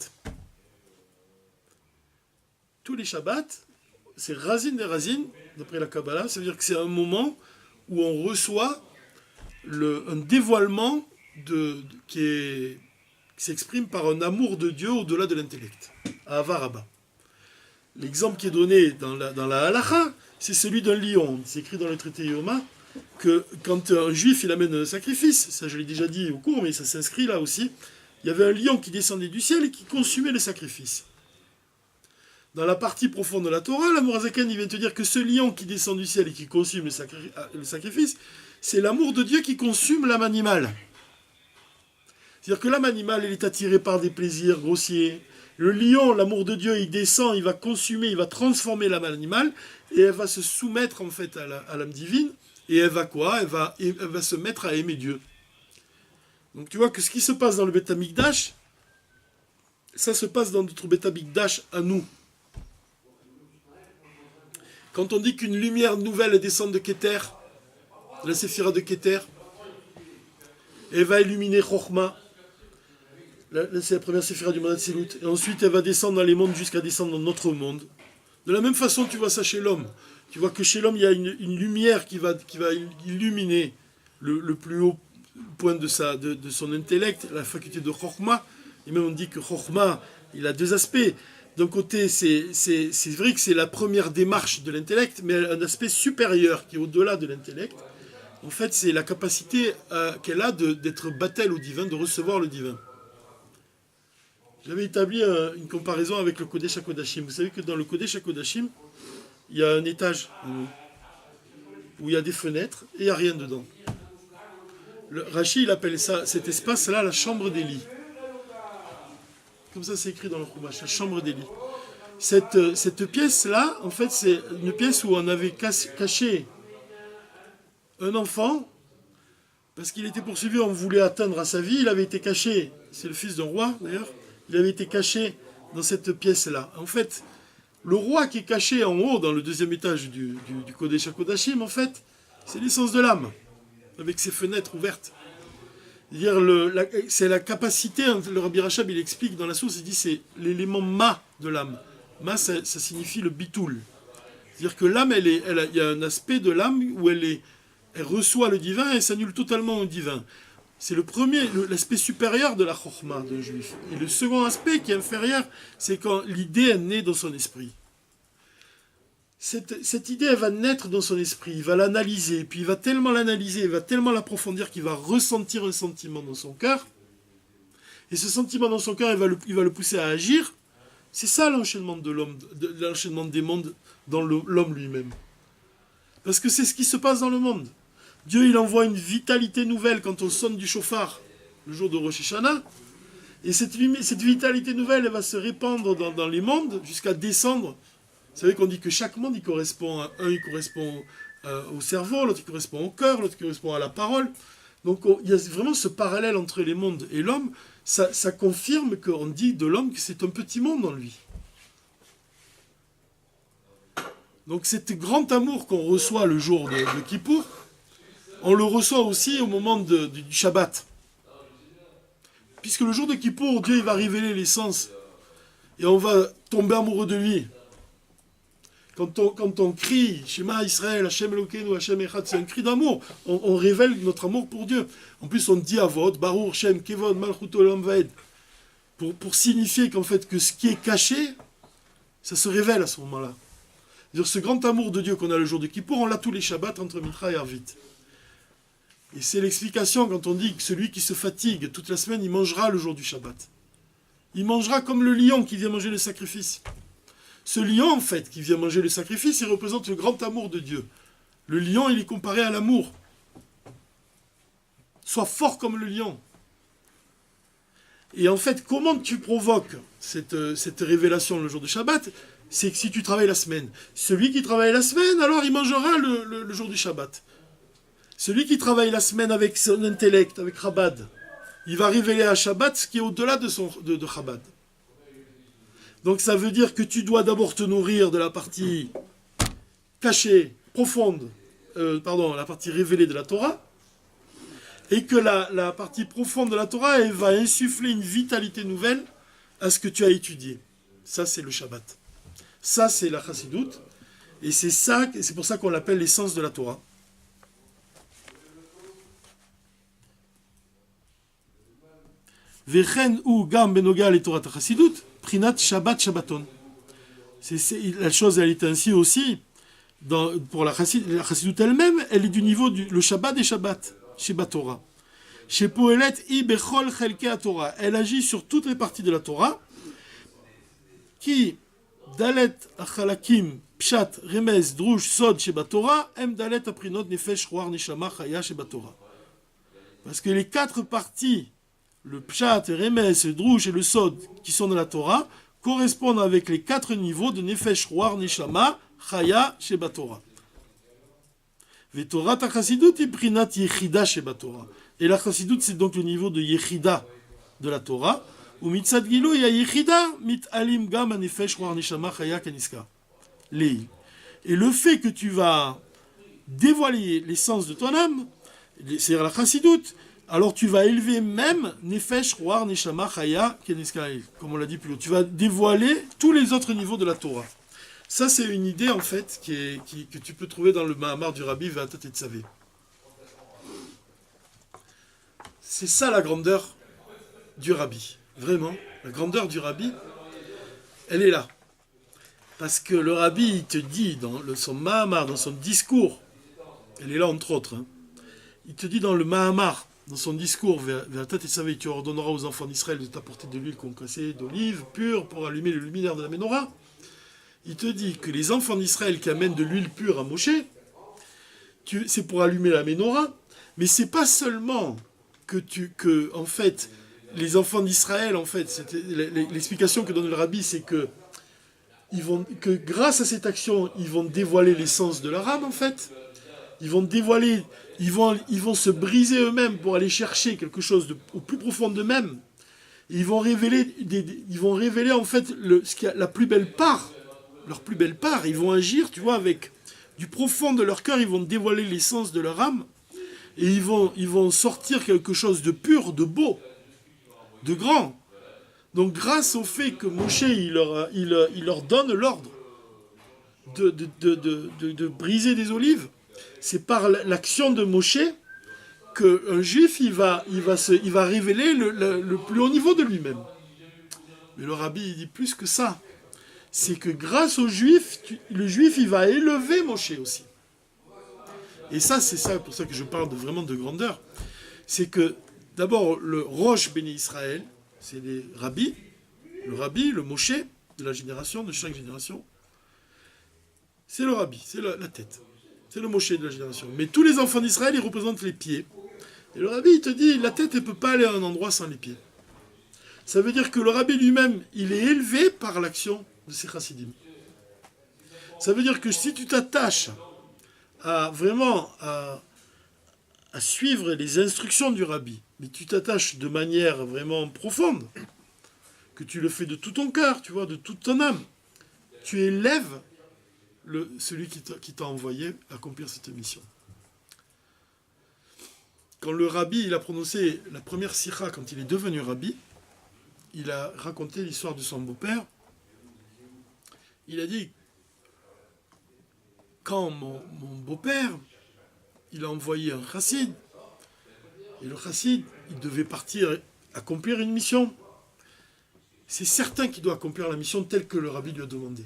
Tous les Shabbats, c'est Razin des Razin, d'après la Kabbalah, ça veut dire que c'est un moment où on reçoit un dévoilement qui s'exprime par un amour de Dieu au-delà de l'intellect. Ahava Rabba. L'exemple qui est donné dans la Halacha, c'est celui d'un lion. C'est écrit dans le traité Yoma que quand un juif il amène un sacrifice, ça je l'ai déjà dit au cours, mais ça s'inscrit là aussi, il y avait un lion qui descendait du ciel et qui consumait le sacrifice. Dans la partie profonde de la Torah, la Mourazakan il vient te dire que ce lion qui descend du ciel et qui consume le sacrifice, c'est l'amour de Dieu qui consume l'âme animale. C'est-à-dire que l'âme animale, elle est attirée par des plaisirs grossiers. Le lion, l'amour de Dieu, il descend, il va consumer, il va transformer l'âme animale et elle va se soumettre en fait à l'âme divine. Et elle va quoi ? Elle va se mettre à aimer Dieu. Donc tu vois que ce qui se passe dans le Beth Amikdash, ça se passe dans notre Beth Amikdash à nous. Quand on dit qu'une lumière nouvelle descend de Keter, de la séphira de Keter, elle va illuminer Chochma, c'est la première séphira du monde Atzilut, et ensuite elle va descendre dans les mondes jusqu'à descendre dans notre monde. De la même façon, tu vois ça chez l'homme. Tu vois que chez l'homme, il y a une lumière qui va illuminer le plus haut point de son intellect, la faculté de Chokhmah. Et même on dit que Chokhmah, il a 2 aspects. D'un côté, c'est vrai que c'est la première démarche de l'intellect, mais un aspect supérieur qui est au-delà de l'intellect. En fait, c'est la capacité qu'elle a d'être battelle au divin, de recevoir le divin. J'avais établi une comparaison avec le Kodesh HaKodashim. Vous savez que dans le Kodesh HaKodashim, il y a un étage où il y a des fenêtres et il n'y a rien dedans. Rashi, il appelle cet espace-là la chambre des lits. Comme ça, c'est écrit dans le Chumash, la chambre des lits. Cette pièce-là, en fait, c'est une pièce où on avait caché un enfant, parce qu'il était poursuivi, on voulait atteindre à sa vie, il avait été caché, c'est le fils d'un roi d'ailleurs, il avait été caché dans cette pièce-là. En fait, le roi qui est caché en haut, dans le deuxième étage du Kodesh HaKodashim, en fait, c'est l'essence de l'âme, avec ses fenêtres ouvertes. C'est la capacité, le Rabbi Rachab il explique dans la source, il dit c'est l'élément ma de l'âme. Ma, ça signifie le bitoul. C'est-à-dire que l'âme, il y a un aspect de l'âme où elle reçoit le divin et s'annule totalement au divin. C'est l'aspect supérieur de la chokhma d'un juif. Et le second aspect qui est inférieur, c'est quand l'idée est née dans son esprit. Cette idée, elle va naître dans son esprit, il va l'analyser, puis il va tellement l'analyser, il va tellement l'approfondir qu'il va ressentir un sentiment dans son cœur. Et ce sentiment dans son cœur, il va le pousser à agir. C'est ça l'enchaînement de l'homme, l'enchaînement des mondes dans l'homme lui-même. Parce que c'est ce qui se passe dans le monde. Dieu, il envoie une vitalité nouvelle quand on sonne du chauffard le jour de Rosh Hashanah. Et cette vitalité nouvelle, elle va se répandre dans les mondes jusqu'à descendre. Vous savez qu'on dit que chaque monde, il correspond il correspond au cerveau, l'autre il correspond au cœur, l'autre il correspond à la parole. Donc il y a vraiment ce parallèle entre les mondes et l'homme. Ça confirme qu'on dit de l'homme que c'est un petit monde en lui. Donc cet grand amour qu'on reçoit le jour de Kippour, on le reçoit aussi au moment du Shabbat. Puisque le jour de Kippour, Dieu il va révéler l'essence et on va tomber amoureux de lui. Quand on crie Shema Israël, Hashem Elokeinu, Hashem Echad, c'est un cri d'amour. On révèle notre amour pour Dieu. En plus, on dit Avot, Baruch, Shem, Kevod, Malchut Olam Vaed, pour signifier qu'en fait, que ce qui est caché, ça se révèle à ce moment-là. C'est-à-dire, ce grand amour de Dieu qu'on a le jour de Kippour, on l'a tous les Shabbats entre Mitra et Arvit. Et c'est l'explication quand on dit que celui qui se fatigue toute la semaine, il mangera le jour du Shabbat. Il mangera comme le lion qui vient manger le sacrifice. Ce lion, en fait, qui vient manger le sacrifice, il représente le grand amour de Dieu. Le lion, il est comparé à l'amour. Sois fort comme le lion. Et en fait, comment tu provoques cette révélation le jour de Shabbat? C'est que si tu travailles la semaine. Celui qui travaille la semaine, alors il mangera le jour du Shabbat. Celui qui travaille la semaine avec son intellect, avec Chabad, il va révéler à Shabbat ce qui est au-delà de Chabad. Donc ça veut dire que tu dois d'abord te nourrir de la partie cachée, profonde, la partie révélée de la Torah, et que la partie profonde de la Torah, elle va insuffler une vitalité nouvelle à ce que tu as étudié. Ça, c'est le Shabbat. Ça, c'est la Chassidoute, et c'est pour ça qu'on l'appelle l'essence de la Torah. Vechen ou gam benoga le Torah Chassidoute, Prinat Shabbat Shabbaton. La chose, elle est ainsi aussi, pour la Chassidoute elle-même, elle est du niveau le Shabbat des Shabbat, Shabbat Torah. Chez Poelet, I Bechol Chelke Torah. Elle agit sur toutes les parties de la Torah, qui, Dalet Achalakim, Pshat, Remez, Drush, Sod, Shabbat Torah, Em Dalet Aprinot, Nefesh, Roar, Neshama, Chaya, Shabbat Torah. Parce que les 4 parties, le Pshat, le Remez, le Drush et le Sod qui sont dans la Torah correspondent avec les 4 niveaux de Nefesh, Roar, Neshama, Chaya, Sheba Torah. Vetorah ta Chassidut Prinat Yechida Sheba Torah. Et la Chassidut, c'est donc le niveau de Yechida de la Torah. Ou Mitzad Gilou ya Yechida mit alim gam Nefesh, Roar, Neshama, Chaya, Kaniska. Leil. Et le fait que tu vas dévoiler l'essence de ton âme, c'est-à-dire la Chassidut, alors tu vas élever même Nefesh, Roar, Neshama, Chaya, Keniska, comme on l'a dit plus haut. Tu vas dévoiler tous les autres niveaux de la Torah. Ça, c'est une idée, en fait, que tu peux trouver dans le Mahamar du Rabbi Ve'atat Tetzavé. C'est ça la grandeur du Rabbi. Vraiment, la grandeur du Rabbi, elle est là. Parce que le Rabbi, il te dit dans son Mahamar, dans son discours, elle est là entre autres, il te dit dans le Mahamar dans son discours, tu ordonneras aux enfants d'Israël de t'apporter de l'huile concassée d'olive pure pour allumer le luminaire de la menorah. Il te dit que les enfants d'Israël qui amènent de l'huile pure à Moshe, c'est pour allumer la menorah, mais c'est pas seulement que en fait, les enfants d'Israël, en fait, l'explication que donne le rabbi, c'est que grâce à cette action, ils vont dévoiler l'essence de leur âme, en fait. Ils vont se briser eux-mêmes pour aller chercher quelque chose au plus profond d'eux-mêmes. Et ils vont révéler en fait la plus belle part, leur plus belle part. Ils vont agir, tu vois, avec du profond de leur cœur, ils vont dévoiler l'essence de leur âme. Et ils vont sortir quelque chose de pur, de beau, de grand. Donc grâce au fait que Moshe, il leur donne l'ordre de briser des olives, c'est par l'action de Moshe qu'un juif, il va révéler le plus haut niveau de lui-même. Mais le rabbi, il dit plus que ça. C'est que grâce au juif, le juif, il va élever Moshe aussi. Et ça, c'est ça pour ça que je parle vraiment de grandeur. C'est que, d'abord, le Rosh Béni Israël, c'est les rabbis, le Moshe de la génération, de chaque génération. C'est le rabbi, c'est la tête. C'est le Moshe de la génération. Mais tous les enfants d'Israël, ils représentent les pieds. Et le rabbi, il te dit, la tête, elle ne peut pas aller à un endroit sans les pieds. Ça veut dire que le rabbi lui-même, il est élevé par l'action de ses chassidim. Ça veut dire que si tu t'attaches à suivre les instructions du rabbi, mais tu t'attaches de manière vraiment profonde, que tu le fais de tout ton cœur, tu vois, de toute ton âme, tu élèves celui qui t'a envoyé accomplir cette mission. Quand le rabbi il a prononcé la première sikha, quand il est devenu rabbi, il a raconté l'histoire de son beau-père. Il a dit, quand mon beau-père, il a envoyé un chassid, et le chassid, il devait partir accomplir une mission. C'est certain qu'il doit accomplir la mission telle que le rabbi lui a demandé.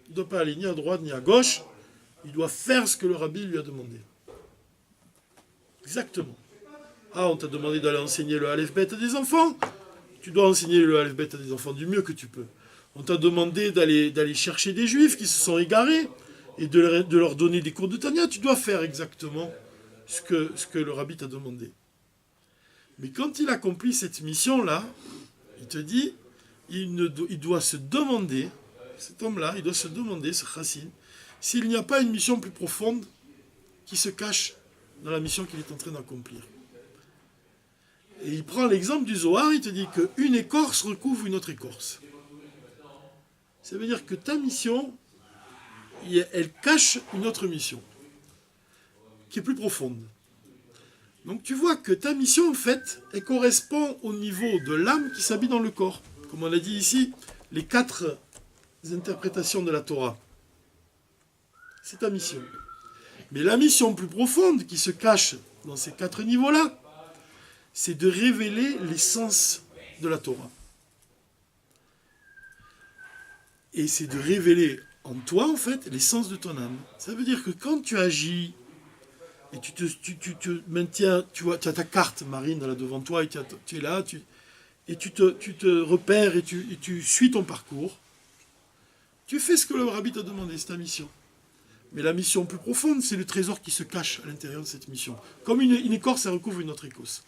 Il ne doit pas aller ni à droite ni à gauche, il doit faire ce que le rabbi lui a demandé. Exactement. Ah, on t'a demandé d'aller enseigner le Aleph-Bet à des enfants, tu dois enseigner le Aleph-Bet à des enfants du mieux que tu peux. On t'a demandé d'aller chercher des juifs qui se sont égarés et de leur donner des cours de Tanya, tu dois faire exactement ce que le rabbi t'a demandé. Mais quand il accomplit cette mission-là, il te dit, il doit se demander, cet homme-là, il doit se demander, ce chassid, s'il n'y a pas une mission plus profonde qui se cache dans la mission qu'il est en train d'accomplir. Et il prend l'exemple du Zohar, il te dit qu'une écorce recouvre une autre écorce. Ça veut dire que ta mission, elle cache une autre mission, qui est plus profonde. Donc tu vois que ta mission, en fait, elle correspond au niveau de l'âme qui s'habille dans le corps. Comme on l'a dit ici, les 4 interprétations de la Torah. C'est ta mission. Mais la mission plus profonde qui se cache dans ces 4 niveaux-là, c'est de révéler l'essence de la Torah. Et c'est de révéler en toi, en fait, l'essence de ton âme. Ça veut dire que quand tu agis, et tu te maintiens, tu vois, tu as ta carte marine là devant toi, et tu es là, et tu te repères, et tu suis ton parcours, tu fais ce que le rabbi t'a demandé, c'est ta mission. Mais la mission plus profonde, c'est le trésor qui se cache à l'intérieur de cette mission. Comme une écorce, ça recouvre une autre écorce.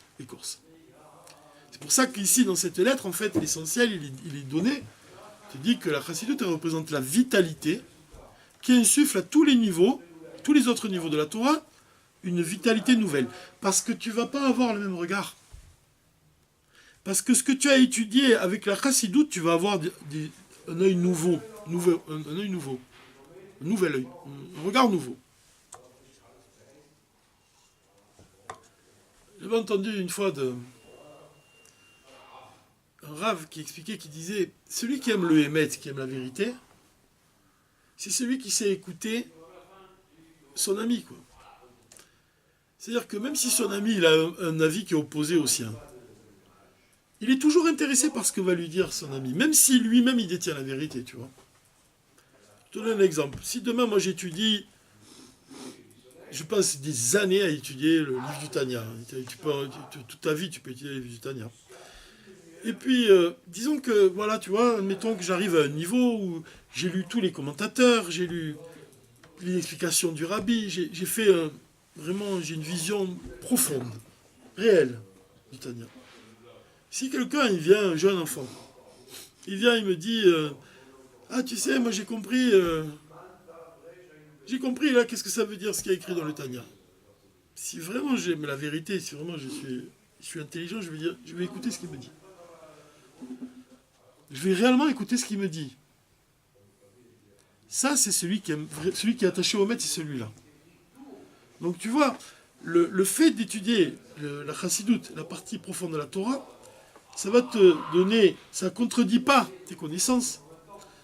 C'est pour ça qu'ici, dans cette lettre, en fait, l'essentiel, il est donné. Tu dis que la chassidoute, elle représente la vitalité qui insuffle à tous les niveaux, tous les autres niveaux de la Torah, une vitalité nouvelle. Parce que tu ne vas pas avoir le même regard. Parce que ce que tu as étudié avec la chassidoute, tu vas avoir un œil nouveau, un œil nouveau. Un nouvel œil, un regard nouveau. J'avais entendu une fois un rave qui expliquait, qui disait, celui qui aime le Hémet, qui aime la vérité, c'est celui qui sait écouter son ami, quoi. C'est-à-dire que même si son ami il a un avis qui est opposé au sien, il est toujours intéressé par ce que va lui dire son ami, même si lui-même il détient la vérité, tu vois. Je te donne un exemple. Si demain, moi, j'étudie je passe des années à étudier le livre du Tanya. Toute ta vie, tu peux étudier le livre du Tanya. Et puis, disons que, voilà, tu vois, admettons que j'arrive à un niveau où j'ai lu tous les commentateurs, j'ai lu les explications du rabbi, j'ai fait vraiment, j'ai une vision profonde, réelle du Tanya. Si quelqu'un, il vient, un jeune enfant, il vient, il me dit, ah, tu sais, moi j'ai compris là, qu'est-ce que ça veut dire ce qu'il y a écrit dans le Tanya. Si vraiment j'aime la vérité, si vraiment je suis intelligent, je vais écouter ce qu'il me dit. Je vais réellement écouter ce qu'il me dit. Ça, c'est celui qui est attaché au maître, c'est celui-là. Donc tu vois, le fait d'étudier la chassidoute, la partie profonde de la Torah, ça va te donner, ça ne contredit pas tes connaissances,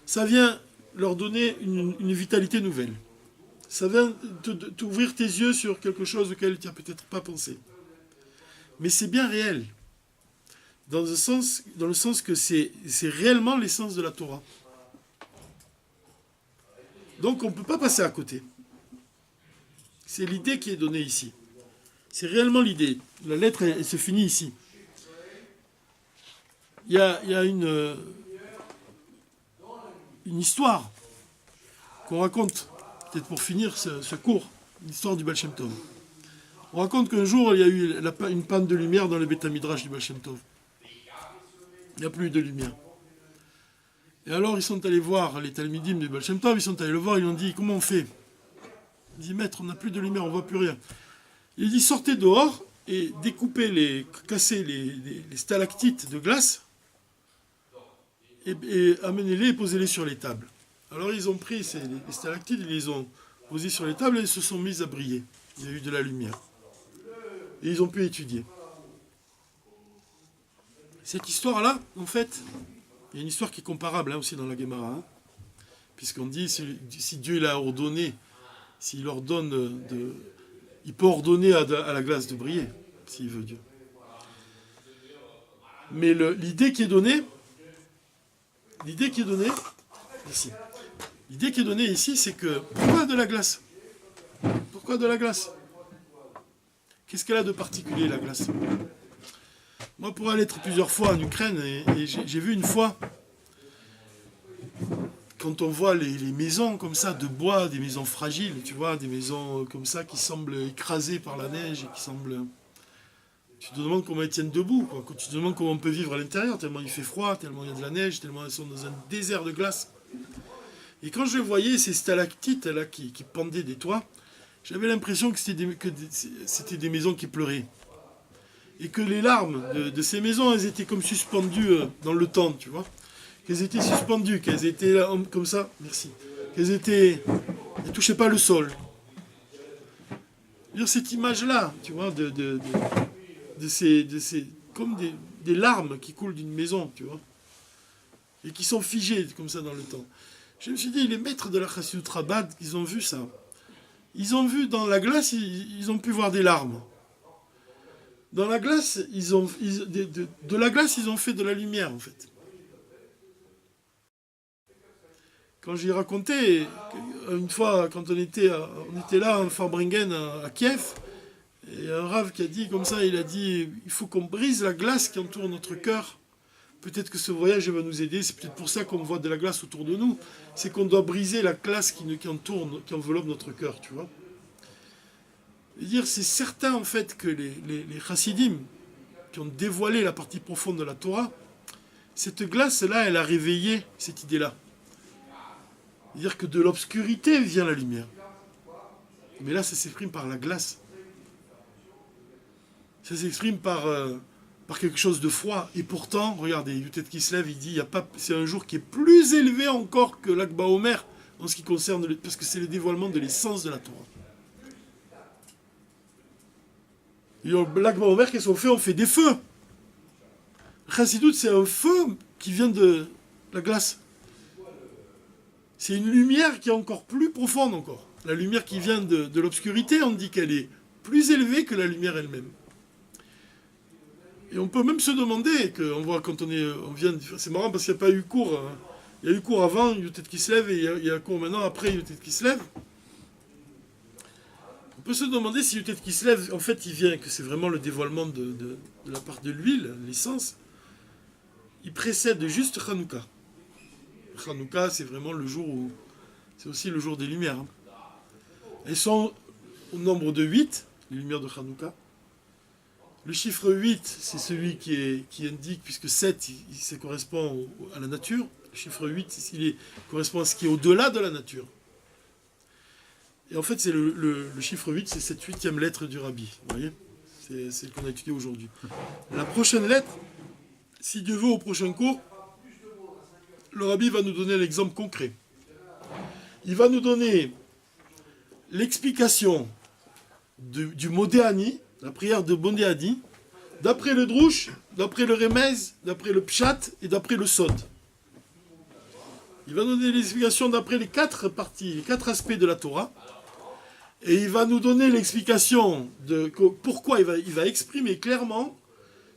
ça vient leur donner une vitalité nouvelle. Ça vient t'ouvrir tes yeux sur quelque chose auquel tu n'as peut-être pas pensé. Mais c'est bien réel. Dans le sens que c'est réellement l'essence de la Torah. Donc on ne peut pas passer à côté. C'est l'idée qui est donnée ici. C'est réellement l'idée. La lettre, elle se finit ici. Il y a une histoire qu'on raconte, peut-être pour finir ce cours, l'histoire du Baal Shem Tov. On raconte qu'un jour, il y a eu une panne de lumière dans le Beth Midrash du Baal Shem Tov. Il n'y a plus de lumière. Et alors, ils sont allés voir les Talmidim du Baal Shem Tov, ils sont allés le voir, ils lui ont dit, comment on fait? Il dit, maître, on n'a plus de lumière, on ne voit plus rien. Il dit, sortez dehors et cassez les stalactites de glace et amenez-les et posez-les sur les tables. Alors, ils ont pris les stalactites, ils les ont posés sur les tables et ils se sont mis à briller. Il y a eu de la lumière. Et ils ont pu étudier. Cette histoire-là, en fait, il y a une histoire qui est comparable aussi dans la Gemara. Puisqu'on dit, si Dieu l'a ordonné, s'il ordonne il peut ordonner à la glace de briller, s'il veut Dieu. Mais l'idée qui est donnée ici. L'idée qui est donnée ici, c'est que pourquoi de la glace? Pourquoi de la glace? Qu'est-ce qu'elle a de particulier, la glace? Moi, pour aller être plusieurs fois en Ukraine, et j'ai vu une fois, quand on voit les maisons comme ça, de bois, des maisons fragiles, tu vois, des maisons comme ça qui semblent écrasées par la neige, et qui semblent... Tu te demandes comment elles tiennent debout, quoi. Tu te demandes comment on peut vivre à l'intérieur, tellement il fait froid, tellement il y a de la neige, tellement elles sont dans un désert de glace. Et quand je voyais ces stalactites là qui pendaient des toits, j'avais l'impression que c'était des maisons qui pleuraient. Et que les larmes de ces maisons, elles étaient comme suspendues dans le temps, tu vois. Qu'elles étaient suspendues, qu'elles étaient là, comme ça, merci. Elles ne touchaient pas le sol. Cette image-là, tu vois, comme des larmes qui coulent d'une maison, tu vois. Et qui sont figées comme ça dans le temps. Je me suis dit, les maîtres de la Chassidut Chabad, ils ont vu ça. Ils ont vu dans la glace, ils ont pu voir des larmes. Dans la glace, de la glace, ils ont fait de la lumière, en fait. Quand j'ai raconté, une fois, quand on était là, en Farbringen, à Kiev, et un rave qui a dit comme ça, il a dit, il faut qu'on brise la glace qui entoure notre cœur. Peut-être que ce voyage va nous aider, c'est peut-être pour ça qu'on voit de la glace autour de nous. C'est qu'on doit briser la glace qui enveloppe notre cœur, tu vois. C'est certain en fait que les chassidim qui ont dévoilé la partie profonde de la Torah, cette glace-là, elle a réveillé cette idée-là. C'est-à-dire que de l'obscurité vient la lumière. Mais là, ça s'exprime par la glace. Ça s'exprime par quelque chose de froid. Et pourtant, regardez, Yutet qui se lève, il dit, c'est un jour qui est plus élevé encore que l'Akba Omer en ce qui concerne, parce que c'est le dévoilement de l'essence de la Torah. L'Akba Omer, qu'est-ce qu'on fait? On fait des feux. Chassidut, c'est un feu qui vient de la glace. C'est une lumière qui est encore plus profonde encore. La lumière qui vient de l'obscurité, on dit qu'elle est plus élevée que la lumière elle-même. Et on peut même se demander, on voit quand on vient, c'est marrant parce qu'il n'y a pas eu cours. Hein. Il y a eu cours avant, Yutet qui se lève, et il y a cours maintenant, après Yutet qui se lève. On peut se demander si peut-être qu'il se lève, en fait, il vient, que c'est vraiment le dévoilement de la part de l'huile, l'essence. Il précède juste Hanouka. Hanouka, c'est vraiment le jour où... C'est aussi le jour des lumières. Hein. Elles sont au nombre de 8, les lumières de Hanouka. Le chiffre 8, c'est celui qui indique, puisque 7, ça correspond à la nature. Le chiffre 8, correspond à ce qui est au-delà de la nature. Et en fait, c'est le chiffre 8, c'est cette 8e lettre du Rabbi. Vous voyez ? C'est ce qu'on a étudié aujourd'hui. La prochaine lettre, si Dieu veut, au prochain cours, le Rabbi va nous donner l'exemple concret. Il va nous donner l'explication du Modéani, la prière de Modéani, d'après le Drouche, d'après le Remez, d'après le Pshat et d'après le Sod. Il va nous donner l'explication d'après les 4 parties, les 4 aspects de la Torah. Et il va nous donner l'explication de pourquoi il va exprimer clairement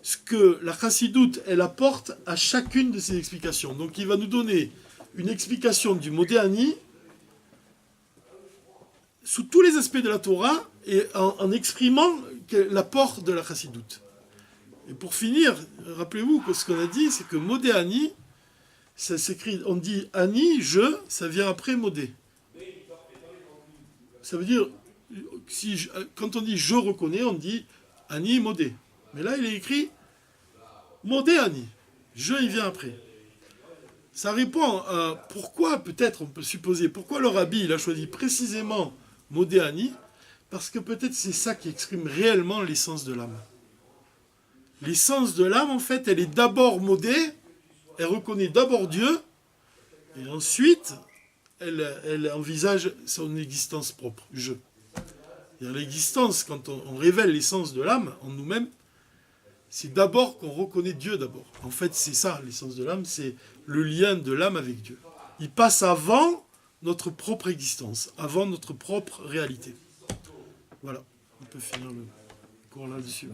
ce que la chassidoute elle apporte à chacune de ces explications. Donc il va nous donner une explication du Modéani sous tous les aspects de la Torah et en exprimant l'apport de la chassidoute. Et pour finir, rappelez-vous que ce qu'on a dit, c'est que Modéani, ça s'écrit, on dit Ani, je, ça vient après Modé. Ça veut dire, quand on dit je reconnais, on dit Ani Modé. Mais là, il est écrit Modé Ani. Je, il vient après. Ça répond à pourquoi, peut-être, on peut supposer, pourquoi le Rabbi il a choisi précisément Modé Ani, parce que peut-être c'est ça qui exprime réellement l'essence de l'âme. L'essence de l'âme, en fait, elle est d'abord Modé, elle reconnaît d'abord Dieu, et ensuite, elle envisage son existence propre, je. L'existence, quand on révèle l'essence de l'âme en nous-mêmes, c'est d'abord qu'on reconnaît Dieu d'abord. En fait, c'est ça, l'essence de l'âme, c'est le lien de l'âme avec Dieu. Il passe avant notre propre existence, avant notre propre réalité. Voilà, on peut finir le cours là-dessus.